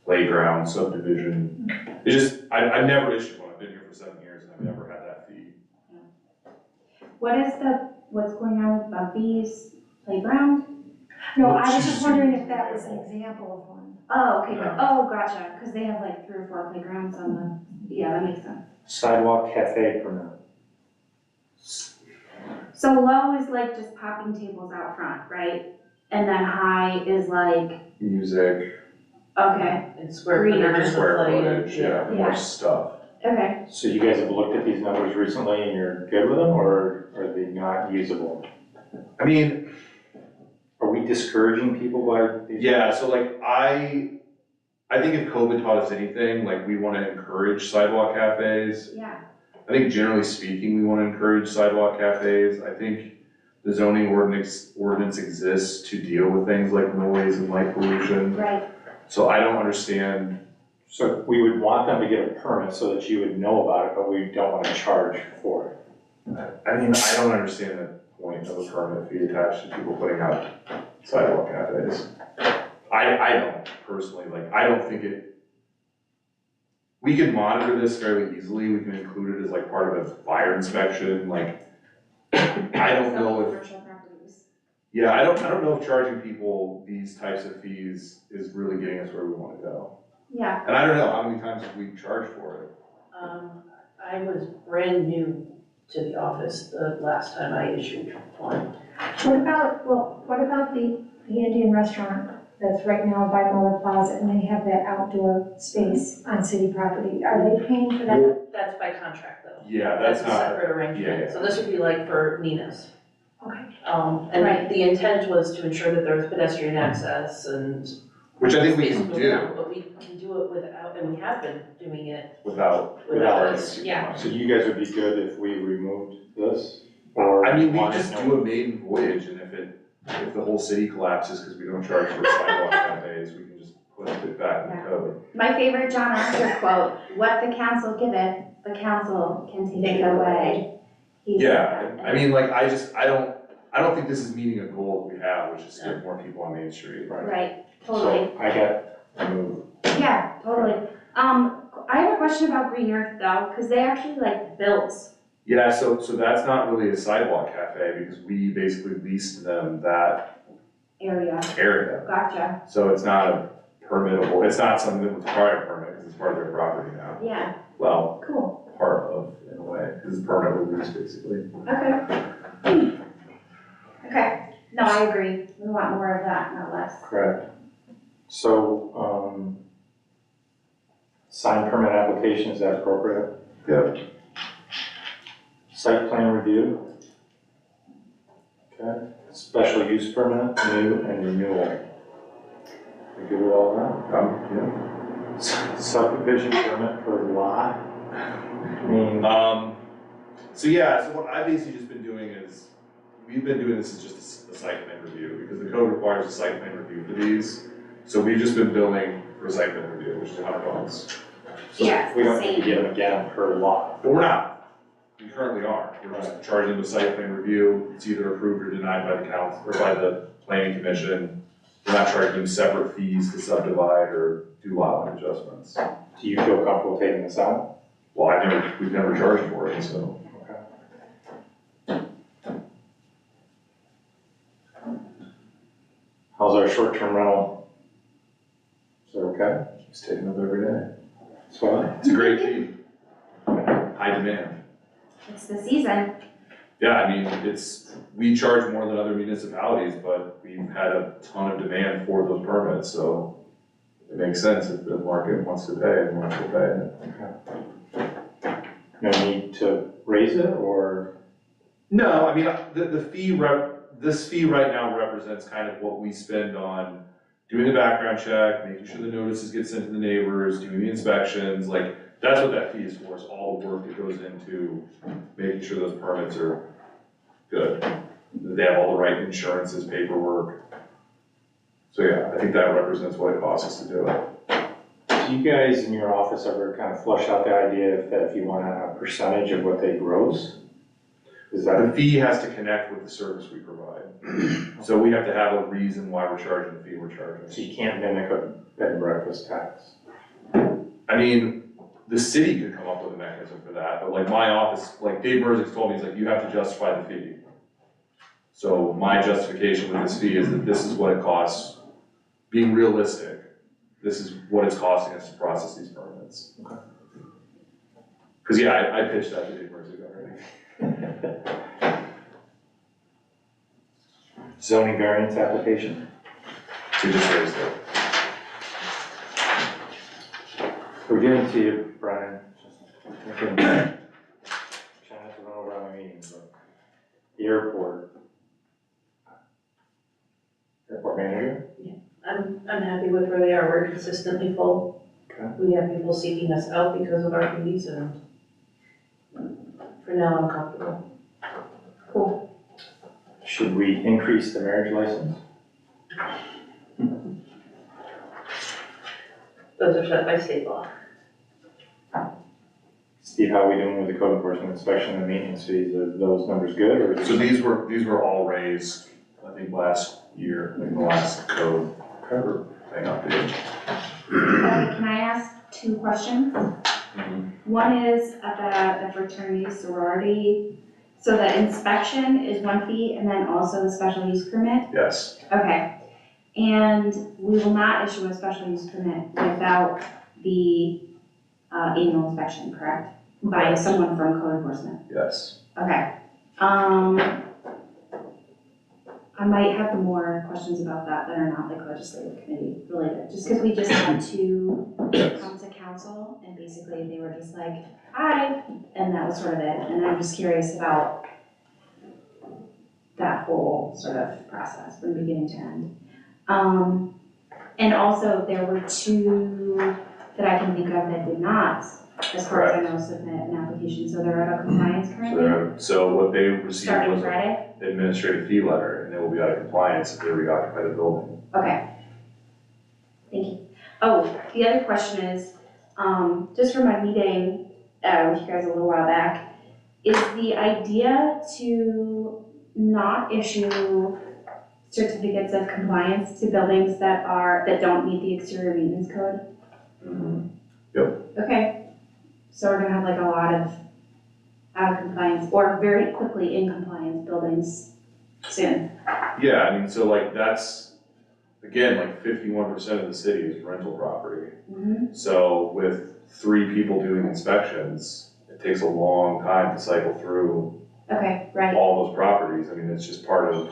playground subdivision. It's just, I've never issued one. I've been here for 7 years and I've never had that fee. What's going on with Bumpy's playground? No, Well, I was she's just wondering using if that was an example. example of one. Oh, okay, Yeah. oh, gotcha, cause they have like 3 or 4 playgrounds on the, yeah, that makes sense. Sidewalk cafe permit. So low is like just popping tables out front, right? And then high is like, Music, okay, And square Greener. footage of the square play. footage, yeah, more Yeah. stuff. okay. So you guys have looked at these numbers recently and you're good with them, or are they not usable? I mean, Are we discouraging people by these? yeah, so like I think if COVID taught us anything, like we wanna encourage sidewalk cafes. Yeah, I think generally speaking, we wanna encourage sidewalk cafes. I think the zoning ordinance exists to deal with things like noise and light pollution. right, So I don't understand, So we would want them to get a permit so that you would know about it, but we don't want to charge for it. I mean, I don't understand the point of a permit fee attached to people putting out sidewalk cafes. I don't personally, like, I don't think we can monitor this fairly easily, we can include it as like part of a fire inspection, like, I don't know if, Commercial properties. yeah, I don't know if charging people these types of fees is really getting us where we wanna go. Yeah, And I don't know, how many times have we charged for it? I was brand new to the office the last time I issued one. What about the Indian restaurant that's right now by Muller Plaza, and they have that outdoor space on city property? Are they paying for that? That's by contract though. Yeah, that's a not, separate arrangement, yeah. so this would be like for Nina's. Okay. And Right. the intent was to ensure that there was pedestrian access and. which I think we space can movement do out, but we can do it without, and we have been doing it without. without this, this. yeah. So you guys would be good if we removed this? Or I mean, we wanted just no- do a maiden voyage, and if the whole city collapses because we don't charge for sidewalk cafes, we can just put it back in the code. my favorite John Astor quote, what the council giveth, the council can take it away. He said Yeah, that. I mean, like, I don't think this is meeting a goal that we have, which is to get more people on Main Street. Right, totally. So I got a move. Yeah, totally. I have a question about Green Earth though, because they actually like built. Yeah, so that's not really a sidewalk cafe, because we basically leased them that Area, area. gotcha, So it's not a permittable, it's not something that would require a permit, because it's part of their property now. yeah, Well, cool, part of, in a way, because it's permanently leased, basically. okay. Okay, no, I agree, we want more of that, not less. Correct. So, sign permit application, is that appropriate? Yeah. Site plan review. Okay, special use permit, new and renewal. We good with all that? Subdivision permit for lot. I mean, So yeah, so what I've basically just been doing is, we've been doing this as just a site plan review, because the code requires a site plan review for these. So we've just been billing for site plan review, which is $100. so Yes, we don't same. get them again per lot. But we're not, we currently are, we're just charging them a site plan review, it's either approved or denied by the council, or by the planning commission. We're not charging them separate fees to subdivide or do lot line adjustments. Do you feel comfortable taking this out? Well, we've never charged for it, so. How's our short-term rental? Is that okay? Just taking them every day. It's fine. It's a great fee. High demand. It's the season, Yeah, I mean, we charge more than other municipalities, but we've had a ton of demand for those permits, so it makes sense if the market wants to pay, and wants to pay. No need to raise it, or? No, I mean, this fee right now represents kind of what we spend on doing the background check, making sure the notices get sent to the neighbors, doing the inspections, like, that's what that fee is for, is all the work that goes into making sure those permits are good. That they have all the right insurances, paperwork. So yeah, I think that represents what it costs us to do it. Do you guys in your office ever kind of flush out the idea if you want a percentage of what they gross? Is The that, fee has to connect with the service we provide. So we have to have a reason why we're charging the fee we're so charging. you can't mimic a bed and breakfast tax? I mean, the city could come up with a mechanism for that, but like my office, like Dave Merzig told me, he's like, you have to justify the fee. So my justification with this fee is that this is what it costs, being realistic, this is what it's costing us to process these permits. Okay. Cause yeah, I pitched that to Dave Merzig already. Zoning variance application? So just raised it. We're getting to you, Brian. Trying not to run over on my meetings, but the airport. Airport manager? I'm happy with where they are, we're consistently full. Okay. We have people seeking us out because of our fees, and for now, I'm comfortable. cool. Should we increase the marriage license? Those are set by state law. Steve, how are we doing with the code enforcement inspection and maintenance fees? Are those numbers good, or is it? So these were all raised, I think last year, like the last code cover thing updated. Okay, can I ask 2 questions? One is about the fraternity sorority. So the inspection is 1 fee and then also the special use permit? Yes, Okay. And we will not issue a special use permit without the annual inspection, correct? By Correct. someone from code enforcement? yes. Okay. I might have more questions about that are not like legislative committee related, just because we just had to come to council and basically they were just like, hi, and that was sort of it. And I'm just curious about that whole sort of process from beginning to end. And also there were 2 that I can think of that did not, as far as I know, submit an application, so they're out of compliance currently, So what they received starting was Friday. an administrative fee letter, and they will be out of compliance if they reoccupy the building. Okay. Thank you. Oh, the other question is, just from my meeting, with you guys a little while back, is the idea to not issue certificates of compliance to buildings that don't meet the exterior maintenance code? Okay. So we're gonna have like a lot of out of compliance, or very quickly in compliance buildings soon. Yeah, I mean, so like that's, again, like 51% of the city is rental property. Mm-hmm. So with 3 people doing inspections, it takes a long time to cycle through Okay, right, all those properties. I mean, it's just part of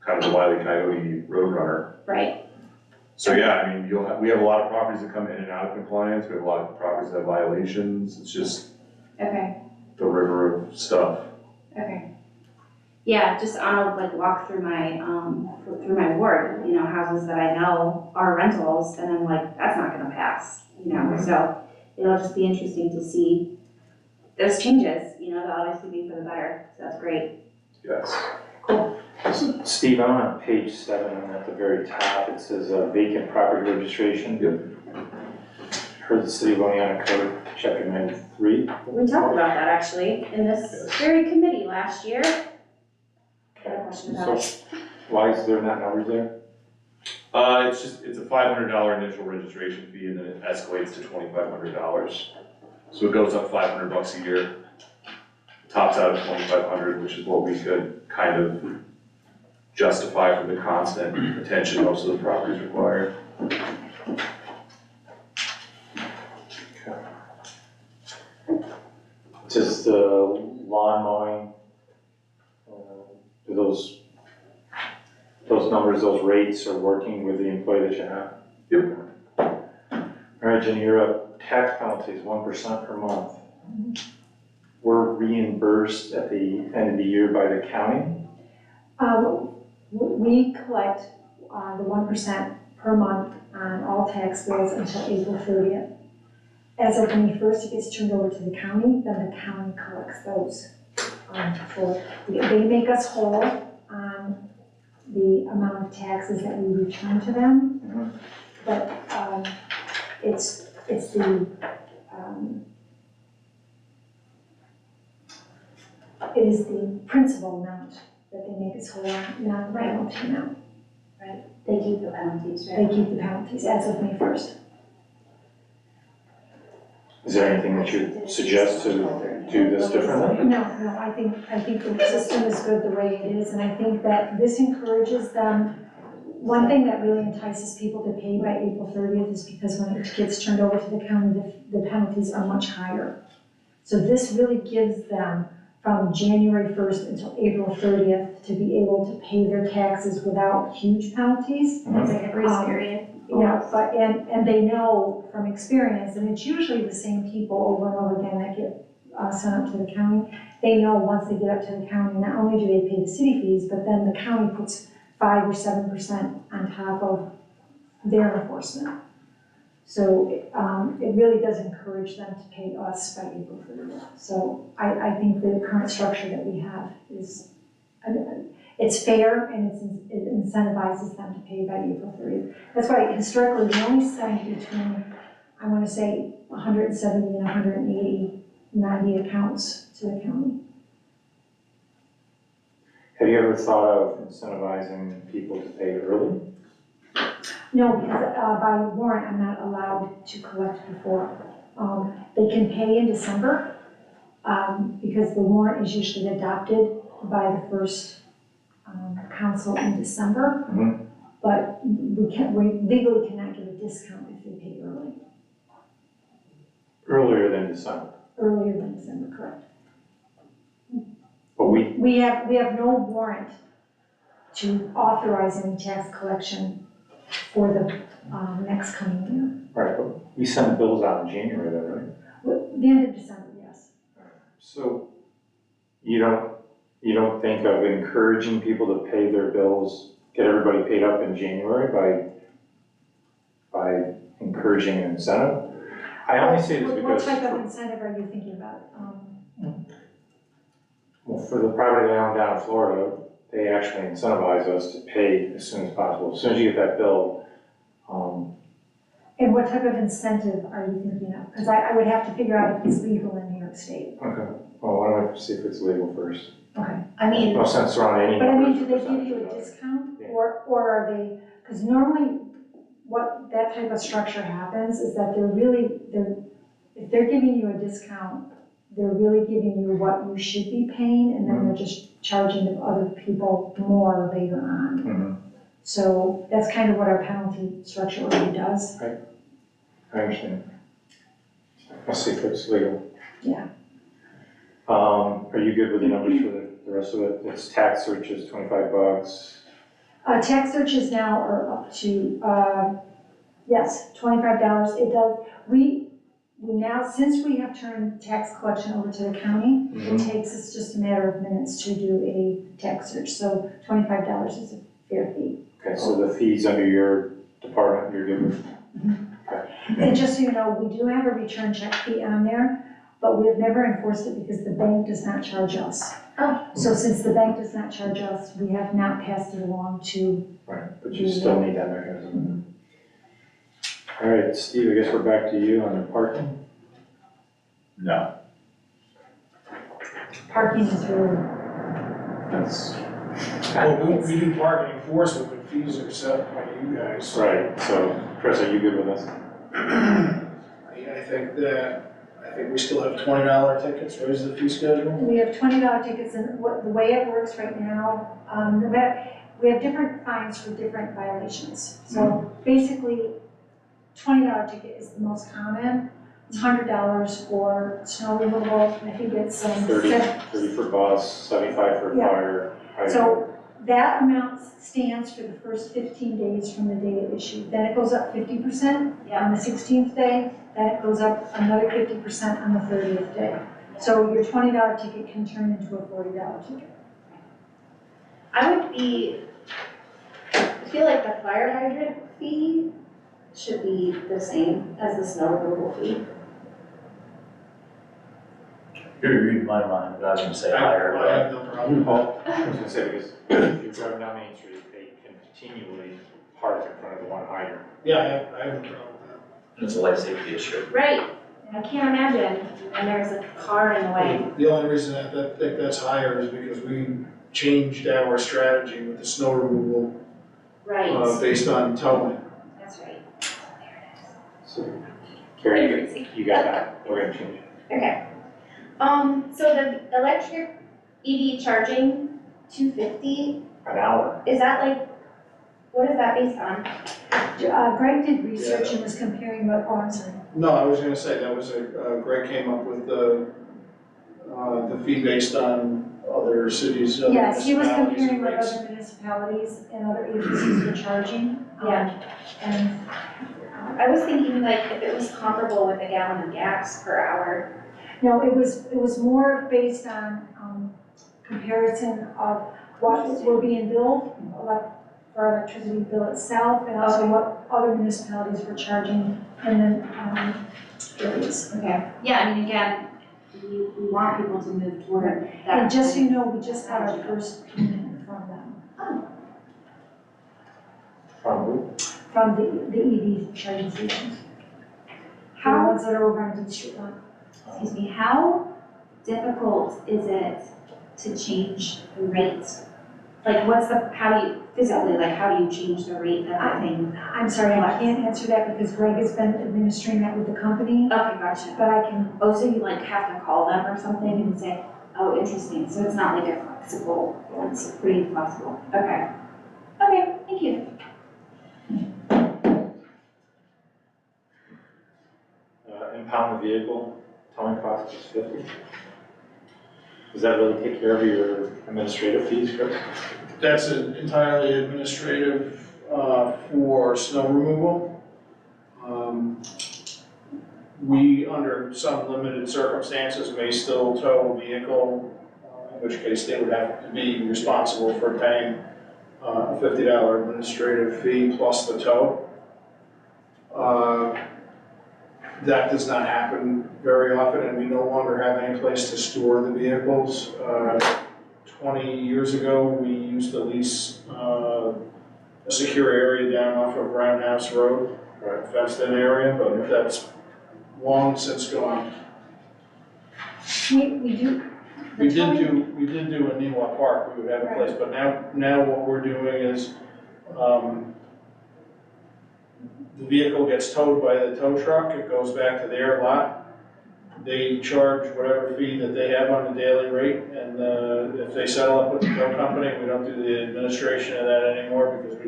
kind of the Wile E. Coyote Roadrunner. right. So yeah, I mean, we have a lot of properties that come in and out of compliance, we have a lot of properties that have violations, it's just Okay. the river of stuff. Okay. Yeah, just I'll like walk through my ward, you know, houses that I know are rentals, and I'm like, that's not gonna pass, you know, so it'll just be interesting to see those changes, you know, they'll obviously be for the better, so that's great. Yes. Steve, I'm on page 7, and at the very top, it says vacant property registration. Yep. Heard the city of Oneonta Code, chapter 93. We talked about that actually in this very committee last year. Had a question about So it. why is there not numbers there? It's a $500 initial registration fee, and then it escalates to $2,500. So it goes up $500 a year, tops out at $2,500, which is what we could kind of justify for the constant attention most of the properties require. Does the lawn mowing, do those numbers, those rates are working with the employee that you have? Yep. All right, Jenny, you're up. Tax penalties, 1% per month. We're reimbursed at the end of the year by the county. We collect the 1% per month on all tax bills until April 30th. As of May 1st, it gets turned over to the county, then the county collects those. They make us whole on the amount of taxes that we return to them. But it's the, it is the principal amount that they make us whole on, not the penalty amount. They keep the penalties, They right? keep the penalties as of May 1st. Is there anything that you suggest to do this differently? No, I think the system is good the way it is, and I think that this encourages them. One thing that really entices people to pay by April 30th is because when it gets turned over to the county, the penalties are much higher. So this really gives them from January 1st until April 30th to be able to pay their taxes without huge penalties. It's like a grace period. Yeah, but, and they know from experience, and it's usually the same people over and over again that get sent up to the county. They know once they get up to the county, not only do they pay the city fees, but then the county puts 5 or 7% on top of their enforcement. So it really does encourage them to pay us by April 30th. So I think the current structure that we have is, it's fair and it incentivizes them to pay by April 30th. That's why historically we only send between, I want to say 170 and 180, 90 accounts to the county. Have you ever thought of incentivizing people to pay early? No, because by warrant, I'm not allowed to collect before. They can pay in December, because the warrant is usually adopted by the first council in December. Mhm. But we legally cannot give a discount if they pay early, Earlier than December. earlier than December, correct? But we, We have no warrant to authorize any tax collection for the next coming year. right, but we send the bills out in January though, right? The end of December, yes. So you don't think of encouraging people to pay their bills, get everybody paid up in January by encouraging an incentive? I only say this What because, type of incentive are you thinking about? well, for the property I own down in Florida, they actually incentivize us to pay as soon as possible. As soon as you get that bill, And what type of incentive are you thinking of? Because I would have to figure out if it's legal in New York State. okay, well, why don't I see if it's legal first? Okay. I mean, No sense throwing any But I mean, numbers do or they give you a percentages discount? Yeah. Or are they, because normally what that type of structure happens is that if they're giving you a discount, they're really giving you what you should be paying, and then they're just charging the other people more later on. Mhm. So that's kind of what our penalty structure already does. I understand. I'll see if it's legal. Yeah. Are you good with the numbers for the rest of it? It's tax searches, $25. Tax searches now are up to, yes, $25. It does, we now, since we have turned tax collection over to the county, it takes us just a matter of minutes to do a tax search. So $25 is a fair fee. Okay, so the fees under your department, you're good with? And just so you know, we do have a return check fee on there, but we have never enforced it because the bank does not charge us. Oh. So since the bank does not charge us, we have not passed it along to, Right, but you still need that mechanism. All right, Steve, I guess we're back to you on the parking. No, parking is really, that's, Well, we do parking enforcement, but fees are set by you guys. Right, so Chris, are you good with this? I think we still have $20 tickets, what is the fee schedule? we have $20 tickets, and the way it works right now, we have different fines for different violations. So basically, $20 ticket is the most common. It's $100 for snow removal, and I think it's 30 for bus, 75 for Yeah. fire. So that amount stands for the first 15 days from the day it issued. Then it goes up 50% on the 16th day, then it goes up another 50% on the 30th day. So your $20 ticket can turn into a $40 ticket. I feel like the fire hydrant fee should be the same as the snow removal fee. You're reading my mind, but I was gonna say higher, I have no problem. Paul, I was gonna say, because if you're driving down Main Street, they can continually park in front of the one hydrant. Yeah, I have no problem with that. but it's a life safety issue. Right, I can't imagine when there's a car in the way. The only reason I think that's higher is because we changed our strategy with the snow removal, Right, based on towing. that's right. So, Carrie, you got that, we're gonna change it. Okay. So the electric EV charging, 250, An hour. is that like, what is that based on? Greg did research and was comparing what, oh, I'm sorry. No, I was gonna say, that was Greg came up with the fee based on other cities, other Yes, he was municipalities and comparing what rates. other municipalities and other agencies were charging. Yeah. And I was thinking like if it was comparable with a gallon of gas per hour. no, it was more based on comparison of what we're being billed, like for our electricity bill itself, and also Okay. what other municipalities were charging in the areas. Okay. Yeah, I mean, again, we want people to move toward that. And just so you know, we just got our first payment from them, Probably. from the EV charging stations. The How, ones that are over on D Street One. excuse me, how difficult is it to change the rates Like, what's the, how do you, physically, like, how do you change the rate that the thing? I'm sorry, I can't answer that because Greg has been administering that with the company, Okay, gotcha. but I can, Oh, so you like have to call them or something and say, oh, interesting, so it's not like a flexible, it's pretty flexible, okay. Okay, thank you. Impound the vehicle, towing cost is $50. Does that really take care of your administrative fees, Chris? That's entirely administrative, for snow removal. We, under some limited circumstances, may still tow a vehicle, in which case they would have to be responsible for paying a $50 administrative fee plus the tow. That does not happen very often, and we no longer have any place to store the vehicles. 20 years ago, we used to lease a secure area down off of Roundhouse Road, a fenced-in area, but that's long since gone. we do. We did do in Newell Park, we would have a place, but now what we're doing is, the vehicle gets towed by the tow truck, it goes back to their lot. They charge whatever fee that they have on the daily rate, and if they settle up with the tow company, we don't do the administration of that anymore because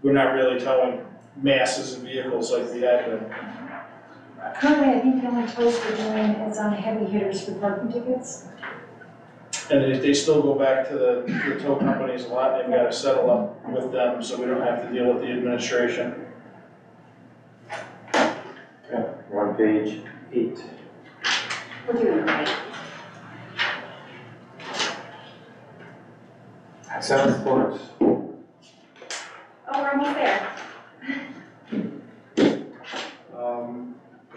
we're not really towing masses of vehicles like we had been. Currently, I think the only tows we're doing is on heavy hitters for parking tickets. And if they still go back to the tow companies a lot, they've got to settle up with them, so we don't have to deal with the administration. Okay, we're on page 8. We're doing it right. Accident reports. Oh, we're almost there. There's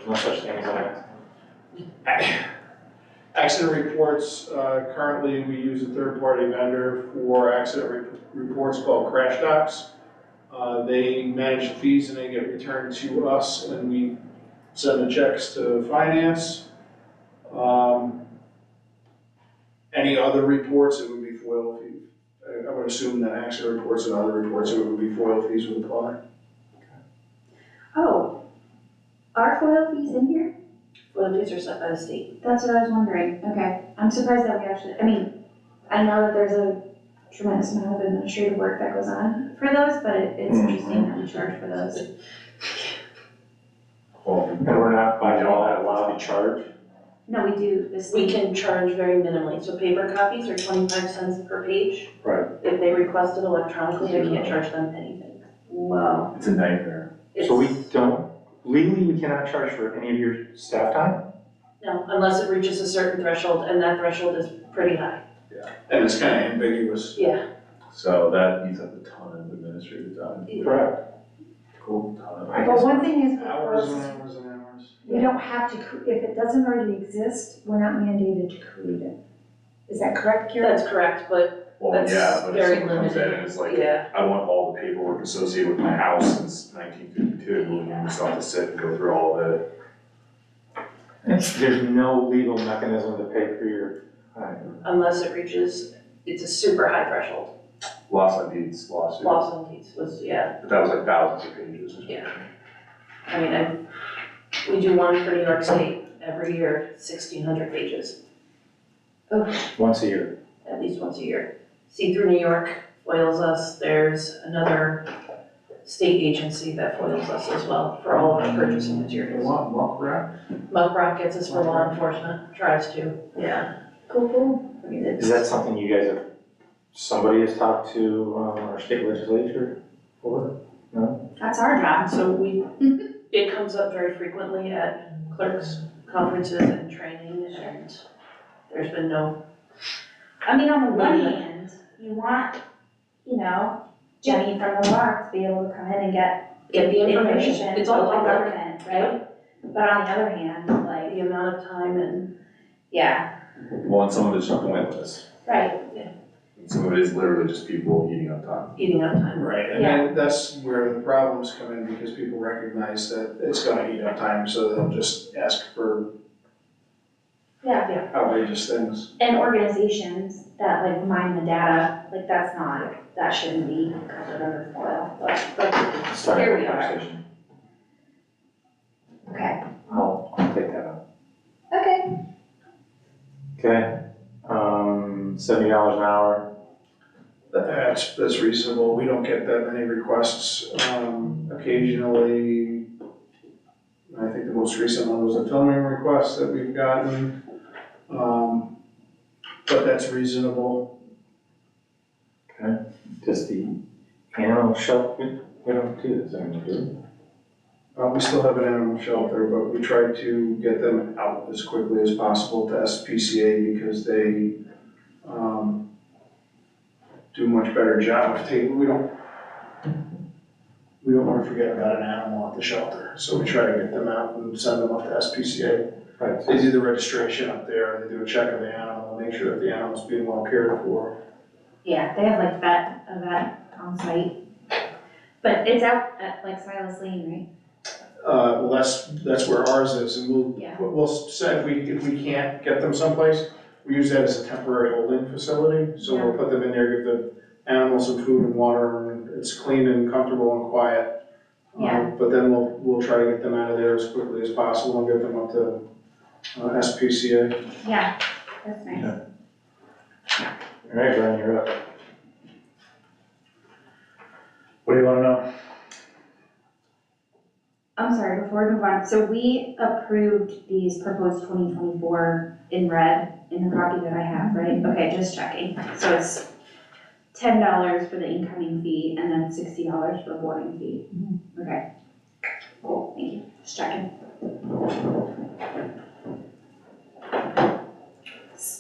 no such thing as an accident. Accident reports, currently we use a third-party vendor for accident reports called Crash Docs. They manage the fees and they get returned to us, and we send the checks to finance. Any other reports, it would be FOIL fees. I would assume that accident reports and other reports, it would be FOIL fees would apply. Oh, are FOIL fees in here? Well, these are set by the state. That's what I was wondering, okay. I'm surprised that we actually, I mean, I know that there's a tremendous amount of administrative work that goes on for those, but it's interesting that we charge for those. Well, And we're not by law allowed to charge? No, we do, this. We can charge very minimally, so paper copies are 25 cents per page. Right. If they request it electronically, I can't charge them anything. Whoa. it's a nightmare. So we don't, legally, we cannot charge for any of your staff time? No, unless it reaches a certain threshold, and that threshold is pretty high. And it's kind of ambiguous. Yeah. So that eats up a ton of administrative time. Correct. Cool. Ton of. But one thing is, of Hours and course, hours and hours. we don't have to, if it doesn't already exist, we're not mandated to create it. Is that correct, Karen? That's correct, but Well, that's yeah, but if very someone comes in limited. and is like, Yeah. I want all the paperwork associated with my house since 1952, and you still have to sit and go through all of it. There's no legal mechanism to pay for your time. Unless it reaches, it's a super high threshold. Loss on deeds, lawsuit. Loss on deeds was, yeah, But that was like thousands of pages. Yeah. I mean, we do one for New York State every year, 1,600 pages, Once a year. at least once a year. See Through New York foils us, there's another state agency that foils us as well for all of our purchasing materials. Muck rat? Muck Rock gets us for law enforcement, tries to, yeah. Cool, cool. I mean, Is that something you guys have, somebody has talked to our state legislature for? No? That's our job. So it comes up very frequently at clerks' conferences and training, and there's been no, I mean, on the one hand, you want, you know, Jenny from the block to be able to come in and get the information. It's all local public. government, right? But on the other hand, like, The amount of time and, yeah, Well, and some of it's just pointless. right, Some of it is literally just people eating up time. eating up time. Right, and then that's where the problems come in, because people recognize that it's gonna eat up time, so they'll just ask for Yeah, outrageous things. and organizations that like mine the data, like that shouldn't be covered under FOIL, but Start Here a we are. conversation. okay. I'll take that up. Okay. Okay, $70 an hour. That's reasonable, we don't get that many requests, occasionally, I think the most recent one was a filming request that we've gotten, but that's reasonable. Does the animal shelter, we don't do this anymore, do we? We still have an animal shelter, but we try to get them out as quickly as possible to SPCA because they, do a much better job of taking, we don't wanna forget about an animal at the shelter, so we try to get them out and send them up to SPCA. Right. They do the registration up there, they do a check of the animal, make sure that the animal's being well cared for. Yeah, they have like a vet on site, but it's out at like Silas Lane, Well, that's where ours is, and Yeah. we'll say if we can't get them someplace, we use that as a temporary holding facility, so we'll put them in there, give the animals some food and water, and it's clean and comfortable and quiet. Yeah. But then we'll try to get them out of there as quickly as possible and get them up to SPCA. right? Yeah, that's nice. All right, Brian, you're up. What do you wanna know? I'm sorry, before we move on, so we approved these proposed 2024 in red in the copy that I have, right? Okay, just checking. So it's $10 for the incoming fee and then $60 for boarding fee. Okay. Cool, thank you, just checking.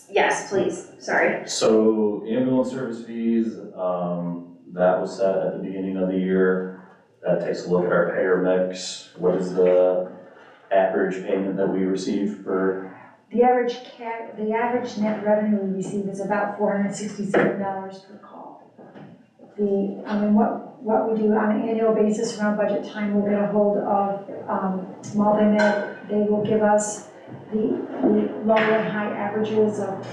Yes, please, sorry. So ambulance service fees, that was set at the beginning of the year. That takes a look at our payer mix. What is the average payment that we receive for? The average net revenue we receive is about $467 per call. What we do on an annual basis around budget time, we'll get a hold of, Multimed. They will give us the low and high averages of,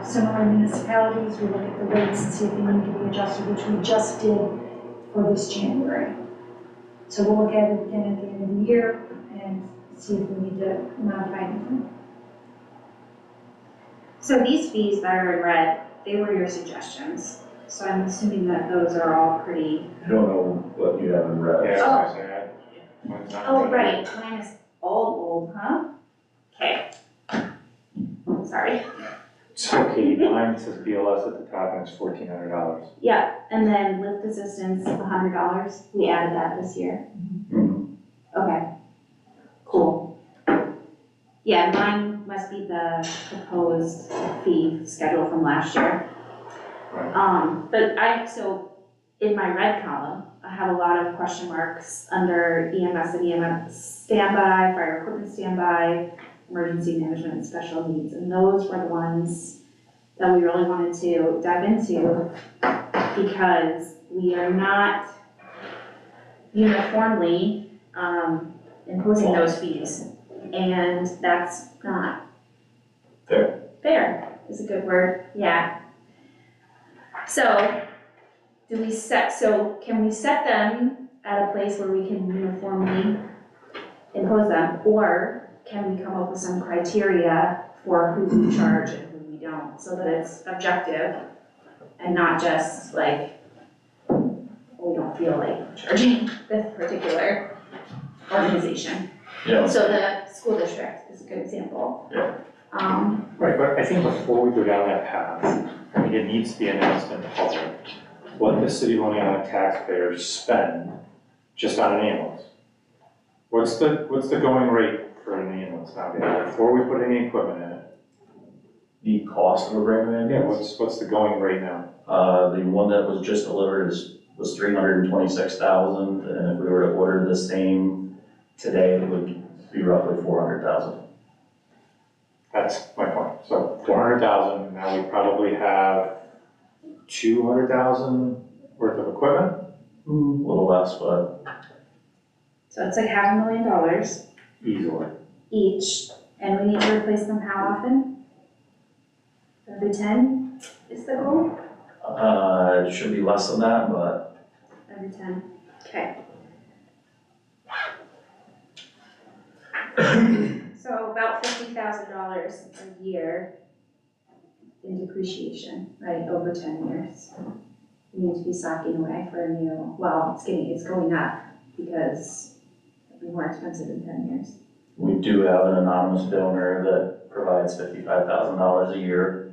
similar municipalities. We look at the rates and see if they need to be adjusted, which we just did for this January. So we'll look at it again at the end of the year and see if we need to modify anything. So these fees that are in red, they were your suggestions. So I'm assuming that those are all pretty. I don't know what you have in red. Yeah, Oh. I was gonna say, mine's not Oh, good. right, mine is old, huh? Okay. Sorry. It's okay, mine says BLS at the top and it's $1,400. Yeah, and then lift assistance, $100, we added that this year. Okay, cool. Yeah, mine must be the proposed fee schedule from last year. But so in my red column, I have a lot of question marks under EMS and EMS standby, fire equipment standby, emergency management and special needs. And those were the ones that we really wanted to dive into because we are not uniformly imposing those fees. And that's not Fair. fair is a good word, yeah. So, can we set them at a place where we can uniformly impose them? Or can we come up with some criteria for who we charge and who we don't, so that it's objective and not just like, we don't feel like charging this particular organization. Yeah. So the school district is a good example. Yeah. Right, but I think before we go down that path, I think it needs to be announced in public what the city of Leona taxpayers spend just on an ambulance. What's the going rate for an ambulance nowadays, before we put any equipment in it? The cost of a brand new Yeah, ambulance? what's the going rate now? The one that was just delivered was $326,000, and if we were to order the same today, it would be roughly $400,000. That's my point. So 400,000, now we probably have 200,000 worth of equipment? A little less, but So it's like $500,000 Easily. each, and we need to replace them how often? Every 10 is the goal? It should be less than that, but Every 10, okay. So about $50,000 a year in depreciation, right, over 10 years. We need to be socking away for a new, well, it's going up because it'll be more expensive in 10 years. we do have an anonymous donor that provides $55,000 a year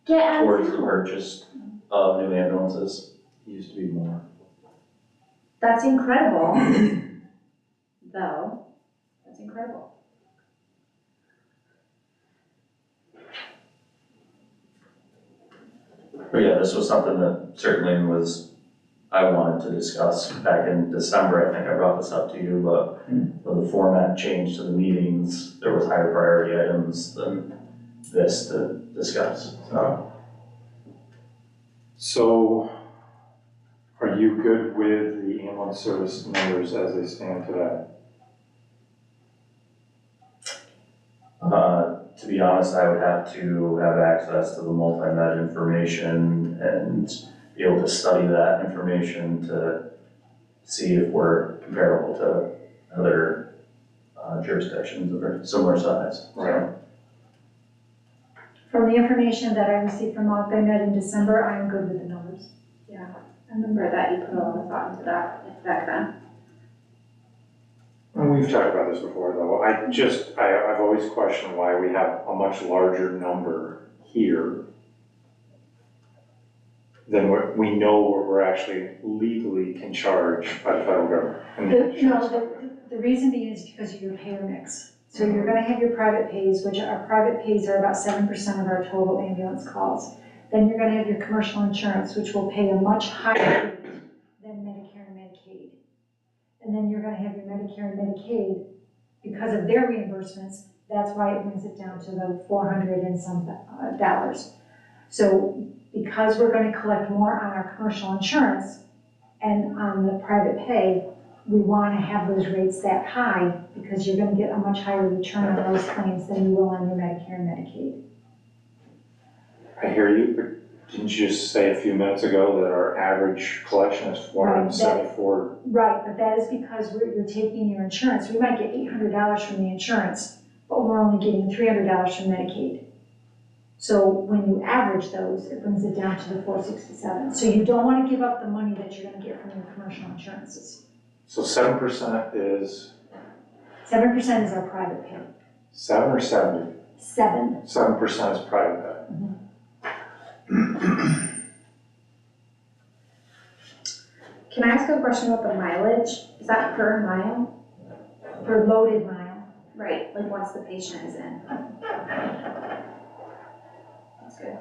Get out of towards the town. purchase of new ambulances. Used to be more. That's incredible, though, that's incredible. But yeah, this was something that certainly I wanted to discuss back in December. I think I brought this up to you, but with the format change to the meetings, there was higher priority items than this to discuss, so. So, are you good with the ambulance service numbers as they stand today? To be honest, I would have to have access to the multi-med information and be able to study that information to see if we're comparable to other jurisdictions that are similar size. Right. From the information that I received from Multi-Med in December, I am good with the numbers. Yeah, I remember that you put a lot of thought into that back then. And we've talked about this before, though. I've always questioned why we have a much larger number here than what we know what we're actually legally can charge by the federal government. and the insurance company. The reason being is because of your payer mix. So you're gonna have your private pays, which our private pays are about 7% of our total ambulance calls. Then you're gonna have your commercial insurance, which will pay a much higher rate than Medicare and Medicaid. And then you're gonna have your Medicare and Medicaid, because of their reimbursements, that's why it brings it down to the $400 and some dollars. So because we're gonna collect more on our commercial insurance and on the private pay, we wanna have those rates that high because you're gonna get a much higher return on those claims than you will on your Medicare and Medicaid. I hear you, but didn't you just say a few minutes ago that our average collection is $474? Right, but that is because you're taking your insurance. We might get $800 from the insurance, but we're only getting $300 from Medicaid. So when you average those, it brings it down to the $467. So you don't wanna give up the money that you're gonna get from your commercial insurances. So 7% is 7% is our private pay. 7 or 70? 7. 7% is private pay. Can I ask a question about the mileage? Is that per mile? Per loaded mile. Right, like once the patient is in. That's good.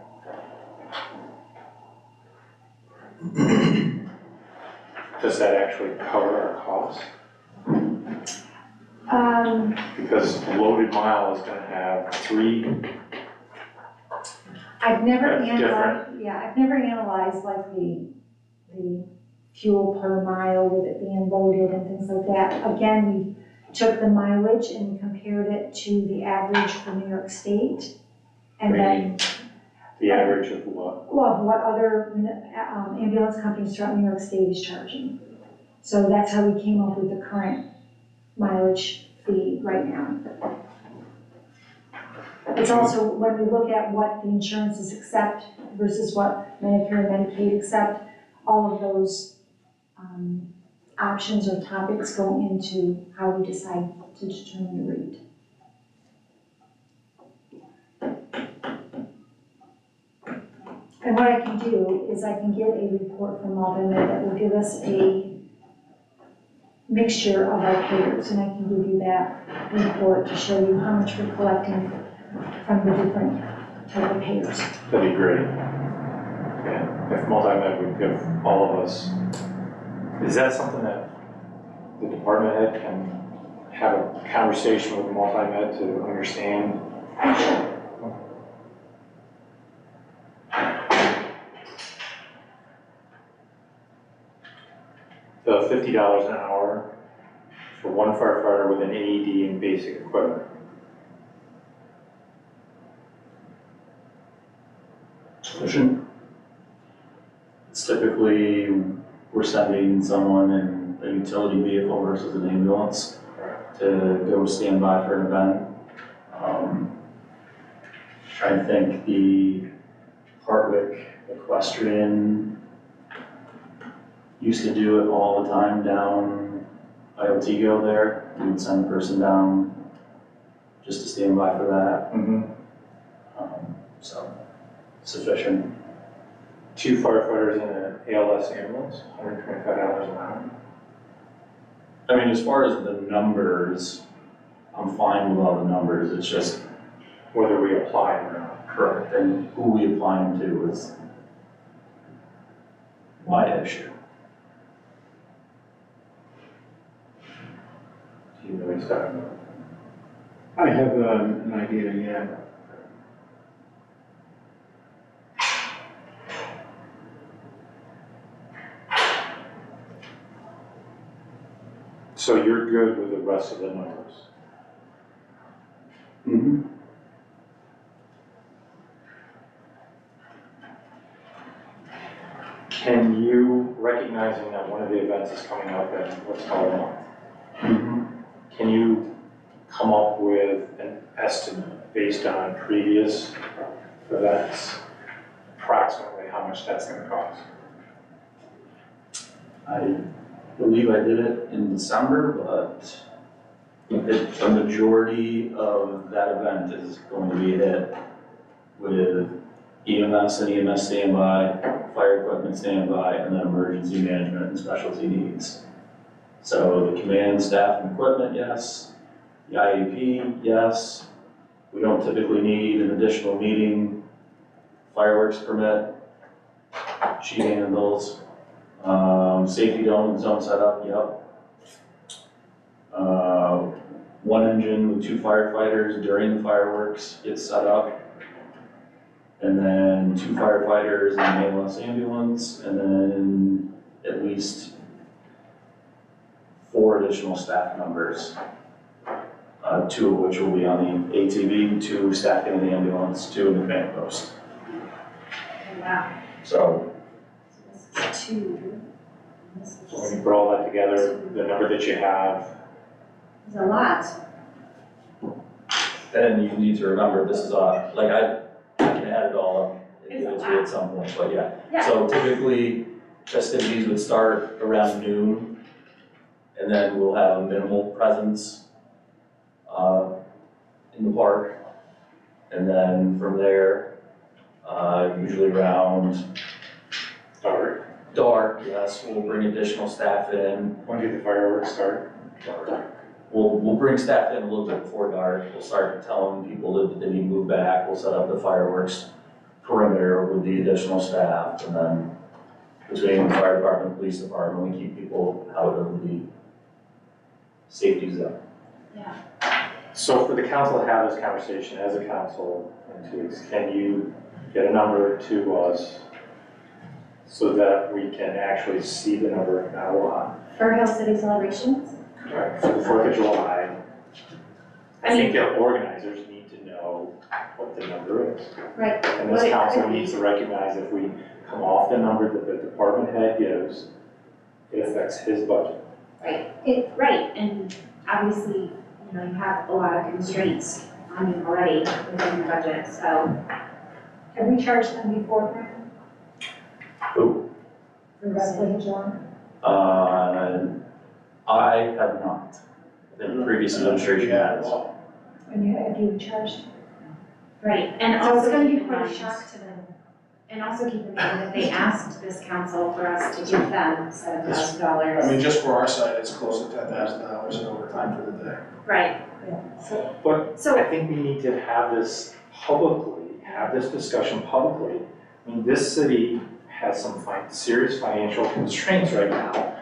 Does that actually cover our costs? Because loaded mile is gonna have 3, I've never That's I've never analyzed like the fuel per mile with it being loaded and things like that. Again, we took the mileage and compared it to the average for New York State. And then, the average of what? well, of what other ambulance companies throughout New York State is charging. So that's how we came up with the current mileage fee right now. It's also, when we look at what the insurances accept versus what Medicare and Medicaid accept, all of those options or topics go into how we decide to determine the rate. And what I can do is I can get a report from Multi-Med that will give us a mixture of our payers, and I can give you that report to show you how much we're collecting from the different type of payers. That'd be great. Yeah, if Multi-Med would give all of us, is that something that the department head can have a conversation with Multi-Med to understand? The $50 an hour for one firefighter with an AED and basic equipment. Sufficient. It's typically, we're sending someone in a utility vehicle versus an ambulance to go stand by for an event. Trying to think, the Hardwick Equestrian used to do it all the time down Iotego there. We would send a person down just to stand by for that. So, sufficient. 2 firefighters in an ALS ambulance, $125 an hour. I mean, as far as the numbers, I'm fine with all the numbers, it's just Whether we apply them or not. correct, and who we apply them to is my issue. Do you know stuff? I have an idea, yeah. So you're good with the rest of the numbers? Mm-hmm. Can you, recognizing that one of the events is coming up in what's called a month, can you come up with an estimate based on previous events, approximately how much that's gonna cost? I believe I did it in December, but a majority of that event is going to be hit with EMS and EMS standby, fire equipment standby, and then emergency management and specialty needs. So the command, staff, and equipment, yes. The IAP, yes. We don't typically need an additional meeting. Fireworks permit, she handles. Safety zone setup, yep. 1 engine with 2 firefighters during the fireworks gets set up. And then 2 firefighters in the ALS ambulance, and then at least 4 additional staff members. 2 of which will be on the ATV, 2 staff in the ambulance, 2 in the command post. Wow. So, So this is 2. This So when you put all that together, the number that you have, is a lot. and you need to remember, this is like I can add it all up and give it to you at some point, but yeah. Yeah. So typically, festivities would start around noon, and then we'll have a minimal presence in the park. And then from there, usually around dark, yes, we'll bring additional staff in. when do the fireworks start? We'll bring staff in a little bit before dark. We'll start telling people that they need to move back. We'll set up the fireworks perimeter with the additional staff, and then between the fire department and police department, we keep people out of the safety zone. So for the council to have this conversation as a council in 2 weeks, can you get a number to us so that we can actually see the number, not a lot? For Hill City celebrations? Right, for the 4th of July, I I think their organizers need to know what the number is. Right. And What this it council could be. needs to recognize if we come off the number that the department head gives, it affects his budget. Right, and obviously, you know, you have a lot of constraints on you already within your budget, so. Have we charged them before, Brian? Who? For Wrestling John? I have not. The previous administration has. And have you charged? Right, and So it's also gonna keep be in quite a mind, shock to them. and also keep in mind that they asked this council for us to give them $7,000. I mean, just for our side, it's close to $10,000 in overtime for the day. Right, But so, I think we need to have this publicly, have this discussion publicly. I mean, this city has some serious financial constraints right now.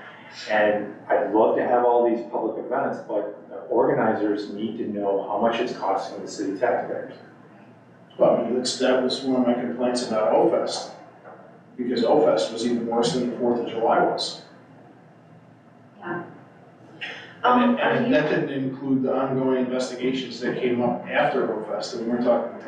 And I'd love to have all these public events, but the organizers need to know how much it's costing the city taxpayers. Well, I mean, that was one of my complaints about O-Fest, because O-Fest was even worse than the 4th of July was. And Are and you, that didn't include the ongoing investigations that came up after Rofest, and we're talking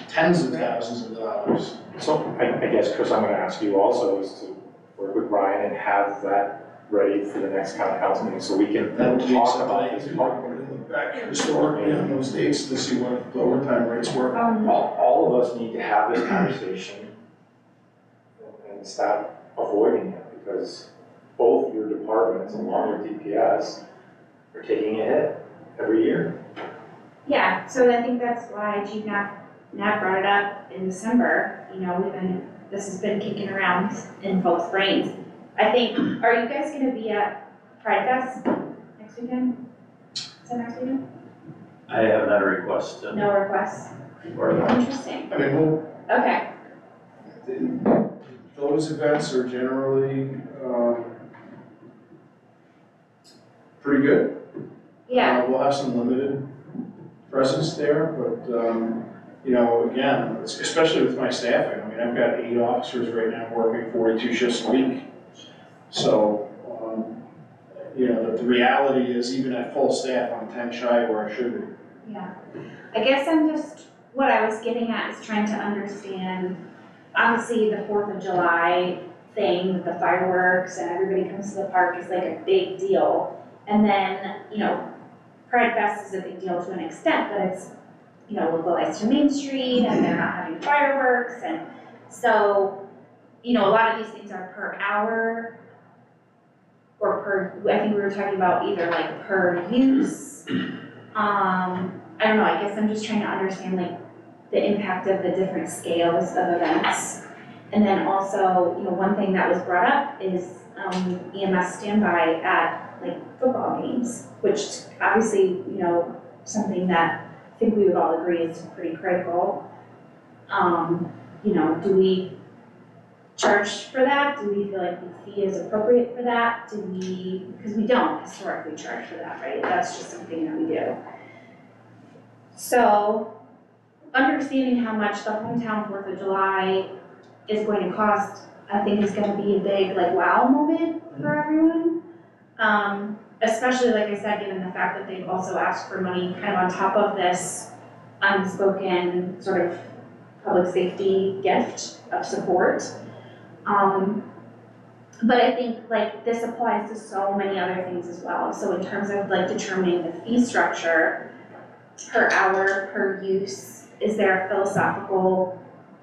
tens of thousands of dollars. So I guess, Chris, I'm gonna ask you also is to work with Brian and have that ready for the next county council meeting, so we can That would be talk something about I this. could look back historically on those dates to see what the overtime rates were. All of us need to have this conversation and stop avoiding it, because both your departments, along with DPS, are taking a hit every year. yeah, so I think that's why Chief Knapp brought it up in December, you know, this has been kicking around in folks' brains. I think, are you guys gonna be at Pride Fest next weekend? Is that next weekend? I haven't had a request to, No requests? or Interesting, I mean, okay, those events are generally, pretty good. yeah, We'll have some limited presence there, but, you know, again, especially with my staffing, I mean, I've got 8 officers right now working 42 shifts a week. So, you know, the reality is even at full staff, I'm 10 shy of where I should be. yeah. I guess what I was getting at is trying to understand, obviously, the 4th of July thing with the fireworks and everybody comes to the park is like a big deal. And then, you know, Pride Fest is a big deal to an extent, but it's, you know, localized to Main Street and they're not having fireworks. And so, you know, a lot of these things are per hour or I think we were talking about either like per use. I don't know, I guess I'm just trying to understand like the impact of the different scales of events. And then also, you know, one thing that was brought up is EMS standby at like football games, which obviously, you know, something that I think we would all agree is pretty critical. You know, do we charge for that? Do we feel like the fee is appropriate for that? Because we don't historically charge for that, right? That's just something that we do. So, understanding how much the hometown 4th of July is going to cost, I think is gonna be a big like wow moment for everyone. Especially like I said, given the fact that they've also asked for money kind of on top of this unspoken sort of public safety gift of support. But I think like this applies to so many other things as well. So in terms of like determining the fee structure per hour, per use, is there a philosophical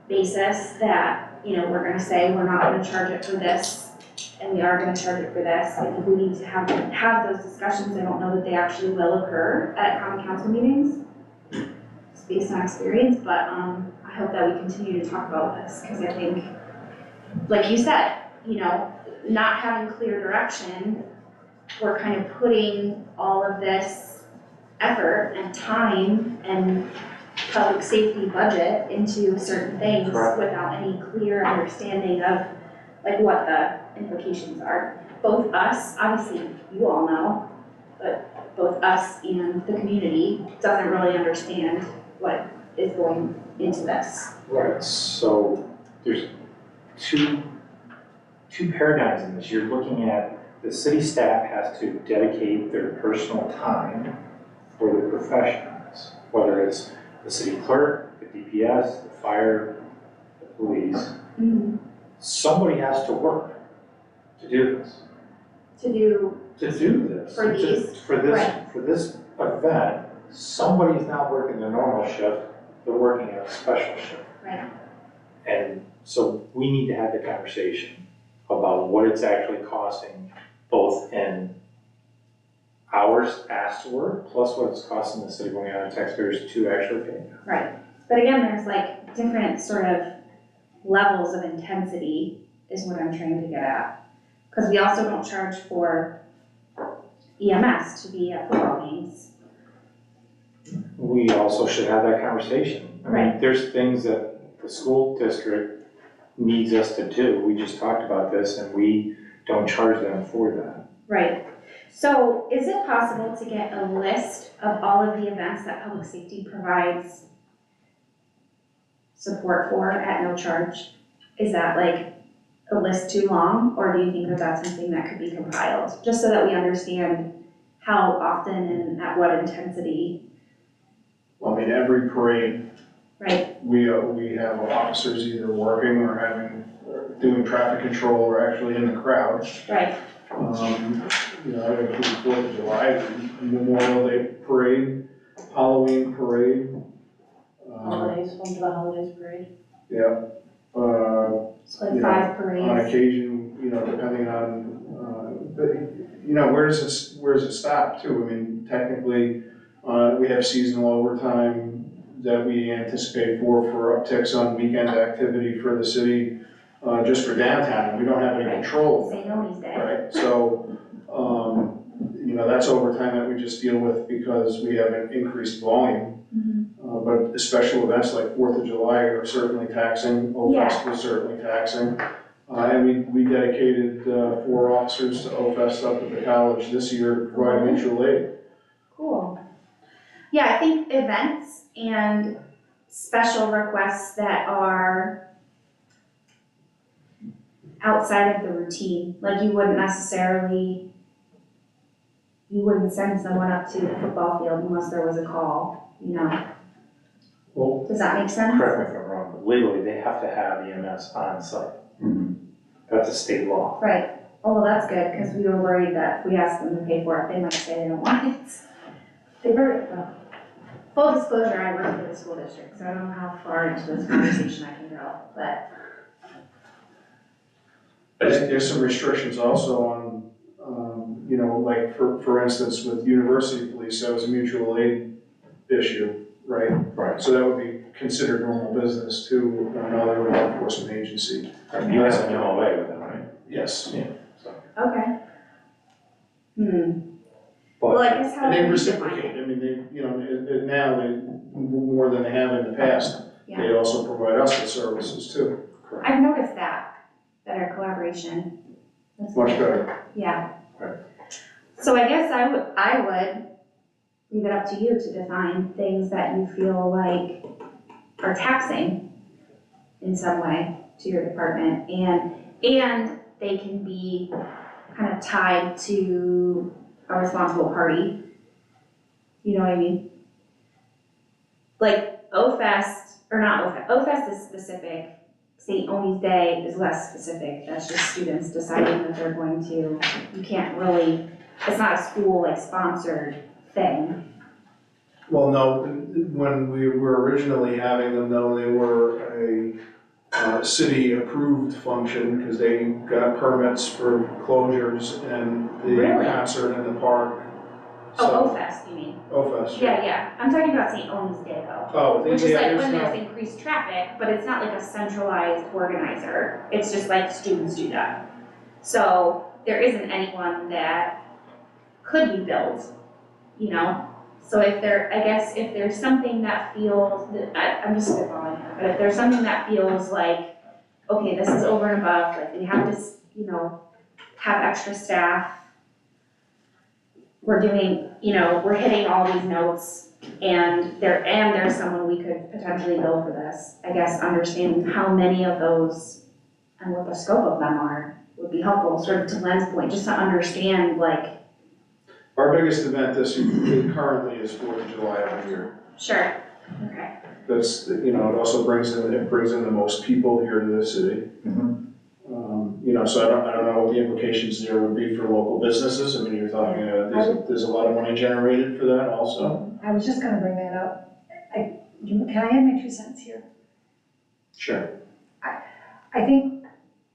basis that, you know, we're gonna say we're not gonna charge it for this and we are gonna charge it for this? I think we need to have those discussions. I don't know that they actually will occur at common council meetings, just based on experience, but I hope that we continue to talk about this, because I think, like you said, you know, not having clear direction, we're kind of putting all of this effort and time and public safety budget into certain things Correct. without any clear understanding of like what the implications are. Both us, obviously you all know, but both us and the community doesn't really understand what is going into this. Right, so there's two paradigms in this. You're looking at the city staff has to dedicate their personal time for the professionals, whether it's the city clerk, the DPS, the fire, the police. Somebody has to work to do this. To do, To do this. For these, right. For this event, somebody's not working their normal shift, they're working a special shift. right, And so we need to have the conversation about what it's actually costing, both in hours asked to work, plus what it's costing the city going out of taxpayers to actually pay. right. But again, there's like different sort of levels of intensity is what I'm trying to get at. Because we also don't charge for EMS to be at football games. We also should have that conversation. I mean, Right. there's things that the school district needs us to do. We just talked about this and we don't charge them for that. Right. So is it possible to get a list of all of the events that public safety provides support for at no charge? Is that like a list too long, or do you think that that's something that could be compiled? Just so that we understand how often and at what intensity, Well, I mean, every parade, right? we have officers either working or doing traffic control or actually in the crowd. Right, You know, that includes 4th of July, Memorial Day parade, Halloween parade. Holidays, one of the holidays parade. Yeah. it's like You know, 5 On parades. occasion, you know, depending on, but, you know, where does it stop too? I mean, technically, we have seasonal overtime that we anticipate for upticks on weekend activity for the city, just for downtown, and we don't have any control. St. Omi's Day. Right, so, you know, that's overtime that we just deal with because we have an increased volume. But the special events like 4th of July are certainly taxing, OFest was certainly taxing. And we dedicated 4 officers to OFest up at the college this year to provide mutual aid. Cool. Yeah, I think events and special requests that are outside of the routine, like you wouldn't send someone up to the football field unless there was a call, you know? Well, Does that make sense? correct me if I'm wrong, but legally, they have to have EMS on site. That's a state law. Right. Oh, well, that's good, because we were worried that if we asked them to pay for it, they might say they don't want it. They've heard it, well. Full disclosure, I work for the school district, so I don't know how far into this conversation I can go, but. There's some restrictions also on, you know, like for instance, with university police, that was a mutual aid issue, right? Right. So that would be considered normal business to another law enforcement agency. You have an MOA with them, right? Yes. Yeah. So, Okay. Well, I but guess how And they would we define reciprocate, it? I mean, they, you know, now they, more than they have in the past, they also provide us with services too. I've noticed that, better collaboration. That's Much good. better. Yeah. Right. So I guess I would leave it up to you to define things that you feel like are taxing in some way to your department, and they can be kind of tied to a responsible party. You know what I mean? Like OFest, or not OFest, OFest is specific, St. Omi's Day is less specific, that's just students deciding that they're going to, you can't really, it's not a school like sponsored thing. Well, no, when we were originally having them, no, they were a city-approved function because they got permits for closures and the Really? concert in the park. Oh, So- OFest, you mean? OFest. Yeah, I'm talking about St. Omi's Day though. Oh, Which is yeah, like there's when no- there's increased traffic, but it's not like a centralized organizer, it's just like students do that. So there isn't anyone that could be billed, you know? So if there's something that feels, I'm just spitballing here, but if there's something that feels like, okay, this is over and above, like we have to, you know, have extra staff. We're doing, you know, we're hitting all these notes and there's someone we could potentially bill for this. I guess understanding how many of those and what the scope of them are would be helpful, sort of to Len's point, just to understand like, Our biggest event this year currently is 4th of July every year. sure, okay. That's, you know, it also brings in the most people here to the city. You know, so I don't know what the implications there would be for local businesses. I mean, you're talking, there's a lot of money generated for that also. I was just gonna bring that up. Can I add my 2 cents here? Sure. I think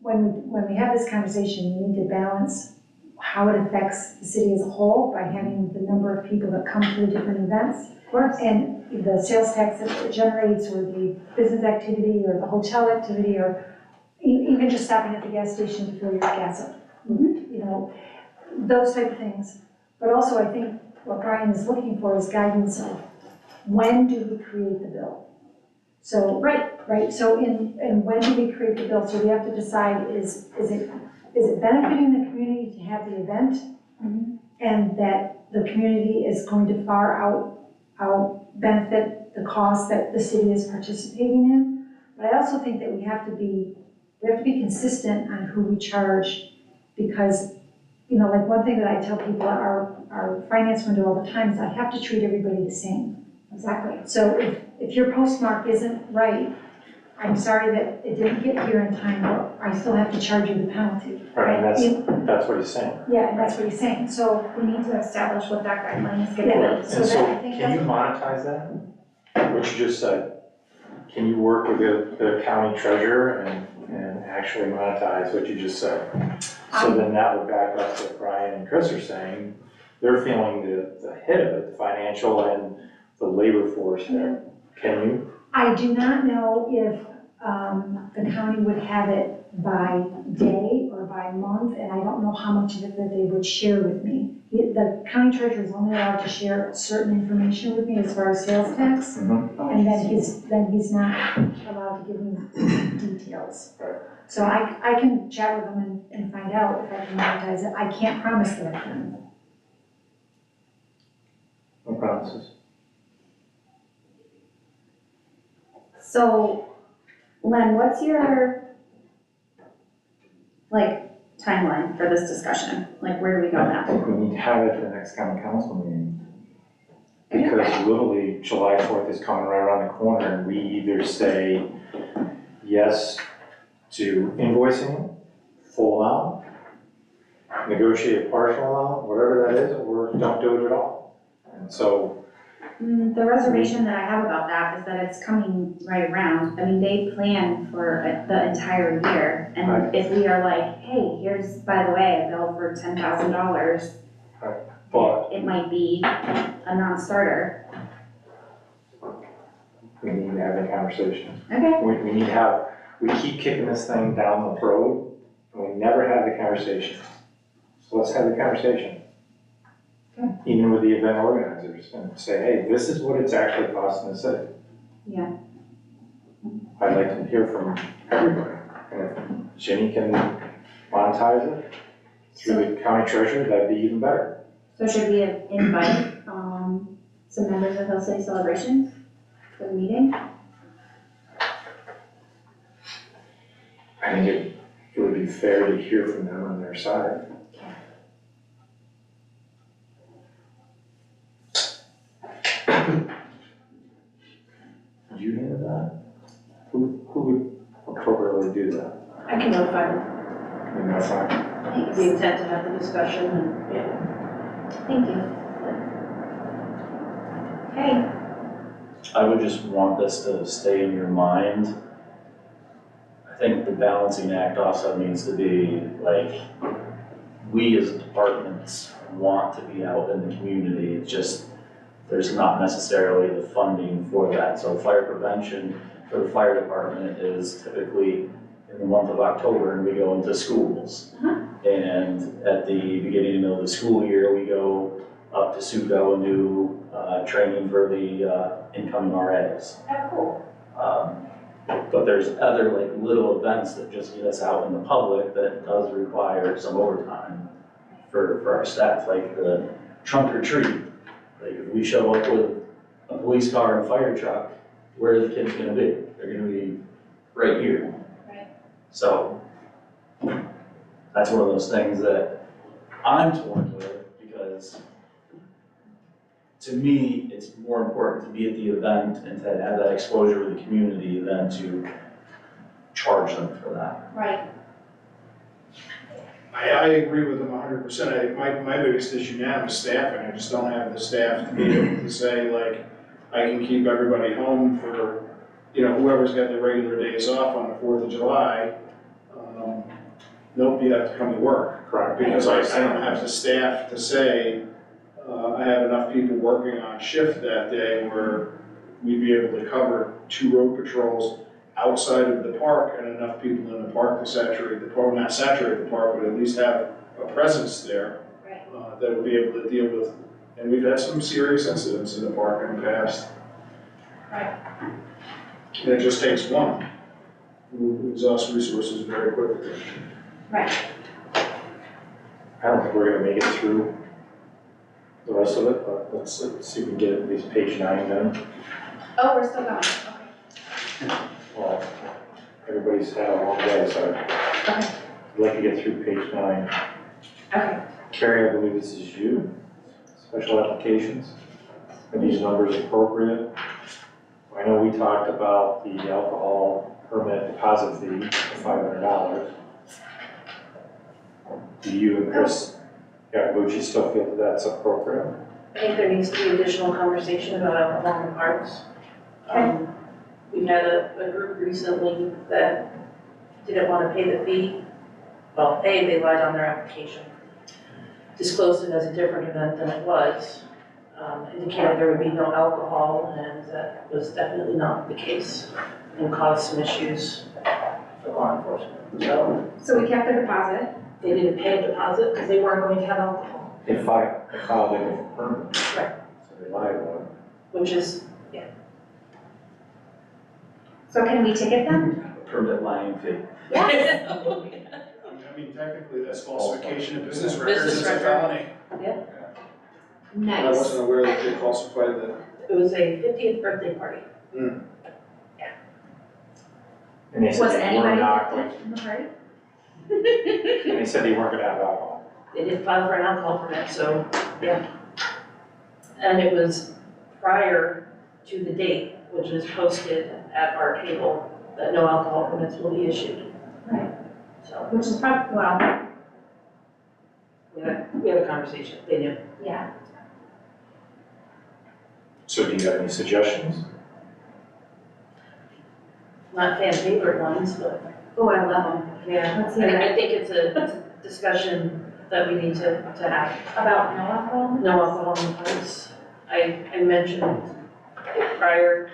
when we have this conversation, we need to balance how it affects the city as a whole by having the number of people that come to the different events. Of course. And the sales tax that it generates, or the business activity, or the hotel activity, or even just stopping at the gas station to fill your gas up. You know, those type of things. But also, I think what Brian is looking for is guidance of when do we create the bill? So, right, so and when do we create the bill? So we have to decide, is it benefiting the community to have the event? And that the community is going to far out benefit the cost that the city is participating in? But I also think that we have to be consistent on who we charge, because you know, like one thing that I tell people, our finance window all the time is I have to treat everybody the same. Exactly. So if your postmark isn't right, I'm sorry that it didn't get here in time, but I still have to charge you the penalty. Right, and that's what he's saying. Yeah, and that's what he's saying, so We need to establish what that guideline is gonna Yeah. be. So And so, that- I think can you that's- monetize that? What you just said? Can you work with the county treasurer and actually monetize what you just said? So then that would back up what Brian and Chris are saying. They're feeling the hit of it, the financial and the labor force there. Can you? I do not know if the county would have it by day or by month, and I don't know how much of it that they would share with me. The county treasurer is only allowed to share certain information with me as far as sales tax, and then he's not allowed to give me details. Right. So I can chat with them and find out if I can monetize it. I can't promise that I can. No promises. So, Len, what's your, like, timeline for this discussion? Like, where do we go I now? think we need to have it for the next county council meeting. Because literally July 4th is coming right around the corner and we either say yes to invoicing full amount, negotiate partial amount, whatever that is, or don't do it at all. And so, The reservation that I have about that is that it's coming right around. I mean, they plan for the entire year. And Right. if we are like, hey, here's, by the way, a bill for $10,000, but it might be a non-starter. we need to have a conversation. Okay. We need to have, we keep kicking this thing down the road and we never have the conversation. So let's have the conversation. Even with the event organizers and say, hey, this is what it's actually costing the city. Yeah. I'd like to hear from everybody. And if Jenny can monetize it through the county treasurer, that'd be even better. So should we invite, some members of Hill City Celebrations to the meeting? I think it would be fair to hear from them on their side. Would you handle that? Who would appropriately do that? I can notify them, I mean, that's fine. the intent to have the discussion and, yeah. Thank you. Okay. I would just want this to stay in your mind. I think the balancing act also needs to be like, we as departments want to be out in the community, it's just, there's not necessarily the funding for that. So fire prevention for the fire department is typically in the month of October and we go into schools. And at the beginning of the school year, we go up to Suco and do training for the incoming RAs. Oh, cool. But there's other like little events that just get us out in the public that does require some overtime for our staff, like the trunk or treat. Like if we show up with a police car and a fire truck, where are the kids gonna be? They're gonna be right here. Right. So that's one of those things that I'm torn with, because to me, it's more important to be at the event and to have that exposure with the community than to charge them for that. Right. I agree with them 100%. My biggest issue now is staffing. I just don't have the staff to be able to say, like, I can keep everybody home for, whoever's got their regular days off on the 4th of July. Nope, you have to come to work. Correct. Because I don't have the staff to say, I have enough people working on shift that day where we'd be able to cover 2 road patrols outside of the park and enough people in the park to saturate the park, not saturate the park, but at least have a presence there. Right. That would be able to deal with, and we've had some serious incidents in the park in the past. Right. And it just takes one. We exhaust resources very quickly. Right. I don't think we're gonna make it through the rest of it, but let's see if we can get at least page 9 done. Oh, we're still going, okay. Well, everybody's had a long day, so Okay. I'd like to get through page 9. Okay. Carrie, I believe this is you, special applications. Are these numbers appropriate? I know we talked about the alcohol permit deposit fee of $500. Do you and Chris Yakabuchi still feel that that's appropriate? I think there needs to be additional conversation about alcohol in the parks. We had a group recently that didn't want to pay the fee. Well, A, they lied on their application, disclosed it as a different event than it was, indicated there would be no alcohol, and that was definitely not the case, and caused some issues for law enforcement. So we kept the deposit. They didn't pay a deposit because they weren't going to have alcohol, They filed a different permit. Right. So they lied about it. which is, So can we ticket them? Permit lying fee. Yes. I mean, technically, that's falsification of business Business records, it's a record. felony. I Nice. wasn't aware that they falsified the. It was a 50th birthday party. And they Was said they were anybody not going, in the party? and they said they weren't gonna have alcohol. They didn't file for an alcohol permit, so, yeah. And it was prior to the date, which is posted at our table, that no alcohol permits will be issued. Right. So, Which is probably, well, we had a conversation, they knew. yeah. So do you have any suggestions? Not fan favorite ones, but, Oh, I love them. yeah. Let's hear it. I think it's a discussion that we need to have. About no alcohol? No alcohol in the parks. I mentioned it prior,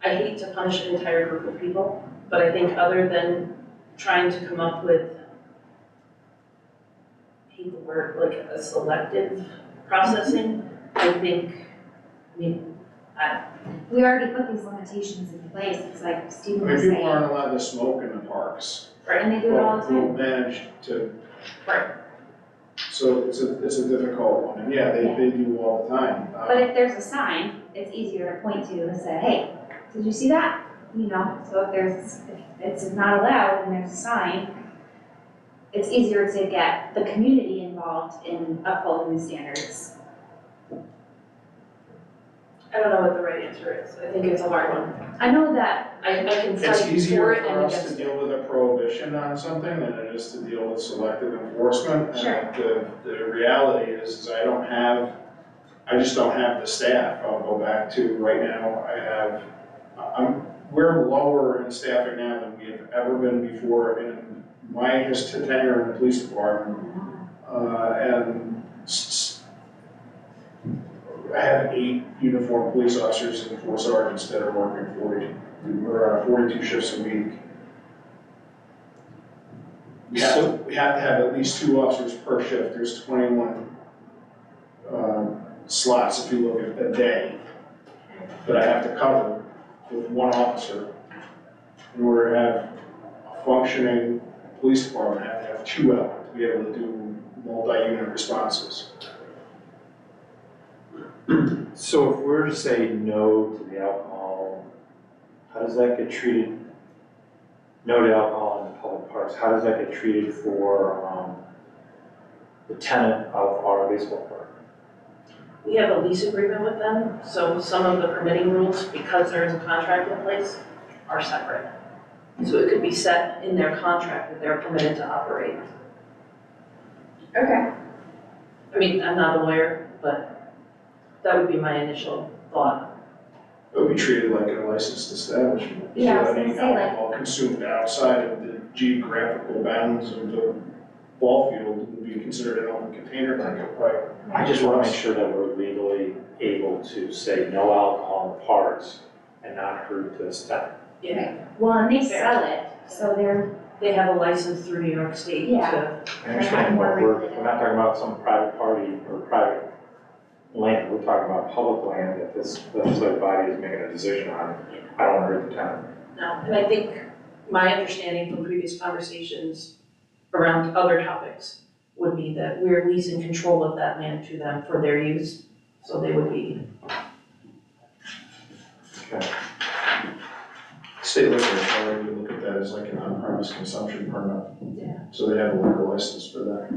I hate to punish an entire group of people, but I think other than trying to come up with people were like a selective processing, I think, We already put these limitations in place, it's like I Stephen mean, was people saying, aren't allowed to smoke in the parks. and they do it all the Who time. manage to. Right. So it's a difficult one, and yeah, they do all the time. But if there's a sign, it's easier to point to and say, hey, did you see that? You know, so if it's not allowed and there's a sign, it's easier to get the community involved in upholding the standards. I don't know what the right answer is. I think it's a hard one. I know that, I can It's fight for easier it for and us to against it. deal with a prohibition on something than it is to deal with selective enforcement. Sure. And the reality is I just don't have the staff. I'll go back to right now, we're lower in staffing now than we have ever been before in my tenure in the police department. And I have 8 uniformed police officers and 4 sergeants that are working 42 shifts a week. We have to have at least 2 officers per shift. There's 21 slots, if you look at a day, that I have to cover with 1 officer. In order to have a functioning police department, I have to have 2 of them to be able to do multi-unit responses. So if we're to say no to the alcohol, how does that get treated? No to alcohol in the public parks, how does that get treated for the tenant of our baseball park? We have a lease agreement with them, so some of the permitting rules, because there is a contract in place, are separate. So it could be set in their contract that they're permitted to operate. okay, I mean, I'm not a lawyer, but that would be my initial thought. It would be treated like a licensed establishment. Yeah, I was So gonna any say, like- alcohol consumed outside of the geographical bounds of the ball field would be considered an open container like a pipe. I just wanna make sure that we're legally able to say no alcohol in the parks and not hurt this tenant. Yeah, well, and they sell it, so they're, they have a license through New York State to, Yeah. I understand, but we're not talking about some private party or private land, we're talking about public land that this legislative body is making a decision on. I don't wanna hurt the tenant. no, and I think my understanding from previous conversations around other topics would be that we're leasing control of that land to them for their use, so they would be. State liquor authority would look at that as like an on-premise consumption permit. Yeah. So they have a liquor license for that.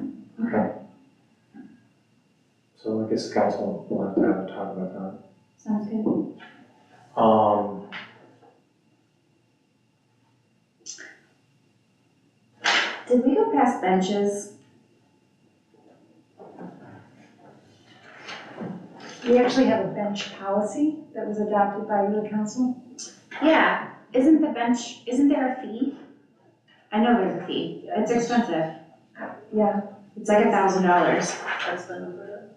So I guess the council will have to have a talk about that. Sounds good. Did we go past benches? We actually have a bench policy that was adopted by your council. Yeah, isn't there a fee? I know there's a fee, it's expensive, Yeah, it's like $1,000. That's the number.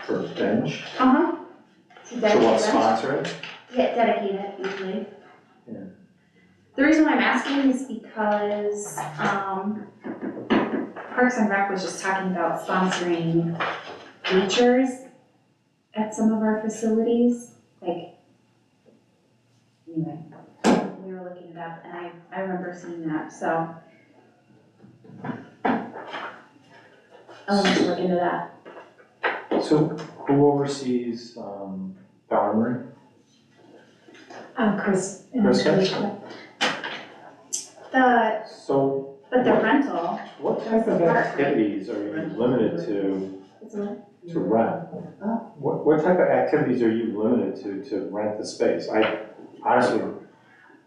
For a bench? Uh-huh. To So dedicate what, bench? sponsor it? Yeah, dedicate it usually. Yeah. The reason why I'm asking is because, Parks and Rec was just talking about sponsoring bleachers at some of our facilities, like, anyway, we were looking it up and I remember seeing that, so. I want to look into that. So who oversees, the armory? Chris. Chris does? But the rental, What type of activities are you limited to rent? What type of activities are you limited to rent the space? I honestly,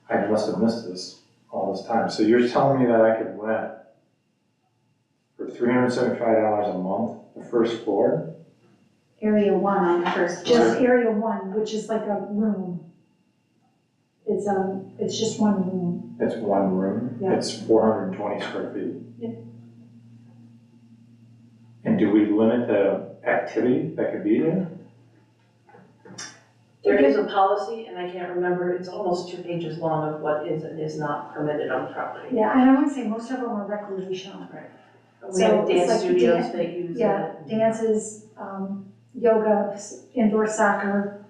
I must have missed this all this time. So you're telling me that I could rent for $375 a month, the first floor? Area 1 on the first floor. Just area 1, which is like a room. It's just one room. It's one room? Yeah. It's 420 square feet? Yeah. And do we limit the activity that could be there? There is a policy, and I can't remember, it's almost 2 pages long of what is and is not permitted on property. Yeah, and I want to say most of them are recreational. We have So it's dance like studios that use it. Yeah, dances, yoga, indoor soccer,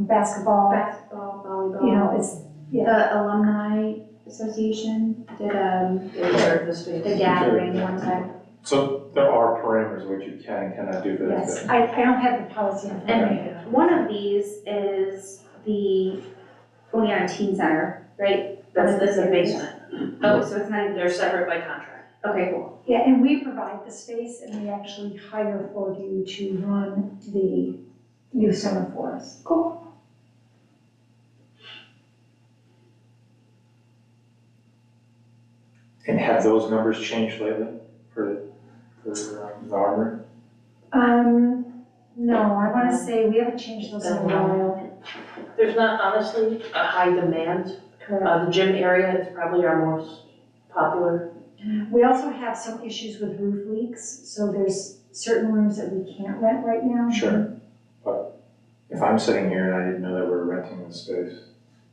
basketball, Basketball, volleyball. you know, it's, The alumni association did, They reserve the space. the gathering one time. So there are parameters what you can and cannot do for this. yes, I don't have the policy in front of me. And one of these is the Oleana Teen Center, right? That's the basement. Oh, so it's not even, They're separate by contract. okay, cool. Yeah, and we provide the space and we actually hire for you to run the youth center for us. Cool. And have those numbers changed lately for the armory? No, I want to say we haven't changed those in a while. There's not honestly a high demand. Correct. The gym area is probably our most popular. We also have some issues with roof leaks, so there's certain rooms that we can't rent right now. Sure. But if I'm sitting here and I didn't know that we're renting this space,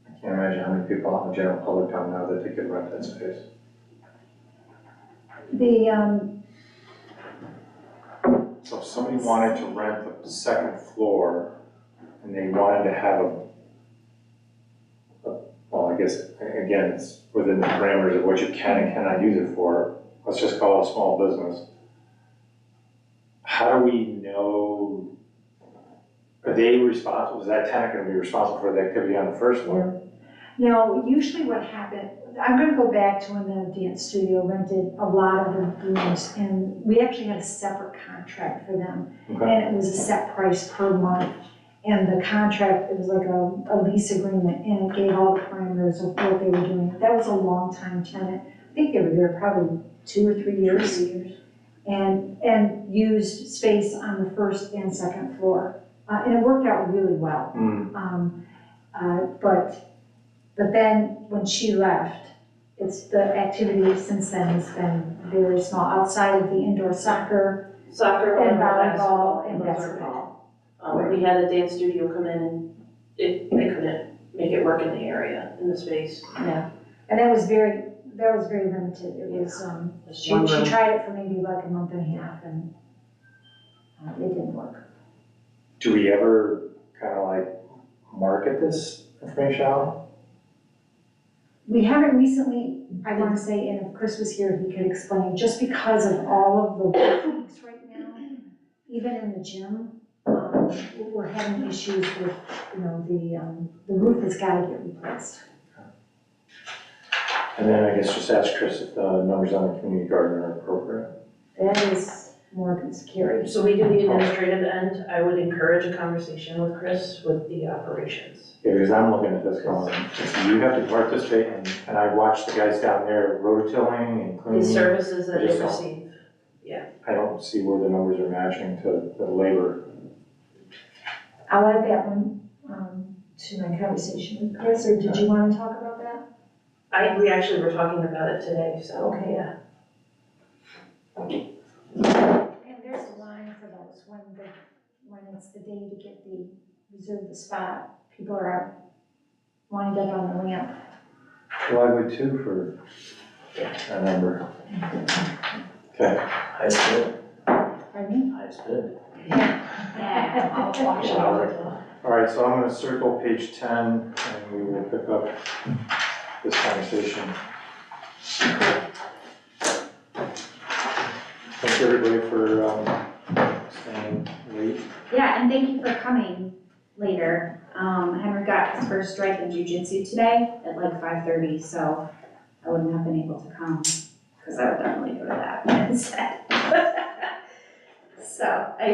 I can't imagine how many people out in the general public don't know that they could rent that space. So if somebody wanted to rent the second floor and they wanted to have well, I guess, again, it's within the parameters of what you can and cannot use it for. Let's just call it a small business. How do we know, are they responsible, is that tenant gonna be responsible for the activity on the first floor? No, usually what happened, I'm gonna go back to when the dance studio rented a lot of the rooms, and we actually had a separate contract for them. Okay. And it was a set price per month, and the contract, it was like a lease agreement, and it gave all the parameters of what they were doing. That was a long time tenant, I think they were there probably 2 or 3 years. And used space on the first and second floor, and it worked out really well. But then when she left, the activity since then has been very small, outside of the indoor soccer Soccer and and volleyball and those are basketball. big. We had a dance studio come in and they couldn't make it work in the area, in the space. Yeah, and that was very limited. It was, she One room. tried it for maybe like a month and a half and it didn't work. Do we ever kind of like market this information out? We haven't recently, I want to say, and if Chris was here, he could explain, just because of all of the leaks right now, even in the gym, we're having issues with, the roof has got to get replaced. And then I guess just ask Chris if the numbers on the community garden are appropriate. That is more scary. So we do the administrative end, I would encourage a conversation with Chris with the operations. Yeah, because I'm looking at this going, you have to participate, and I watched the guys down there rototilling and The cleaning. services that they Just receive. I don't see where the numbers are matching to the labor. I'll add that one, to my conversation with Chris, or did you wanna talk about that? We actually were talking about it today, so, Okay. yeah. And there's a line for those, when it's the day to get reserve the spot, people are lined up on the ramp. Well, I would too for a number. Okay. Highest bid, Pardon me? highest bid. Yeah, I'll watch it. All right, so I'm gonna circle page 10 and we will pick up this conversation. Thank everybody for staying late. Yeah, and thank you for coming later. Henry got his first strike in jujitsu today at like 5:30, so I wouldn't have been able to come, because I would definitely go to that instead. So, I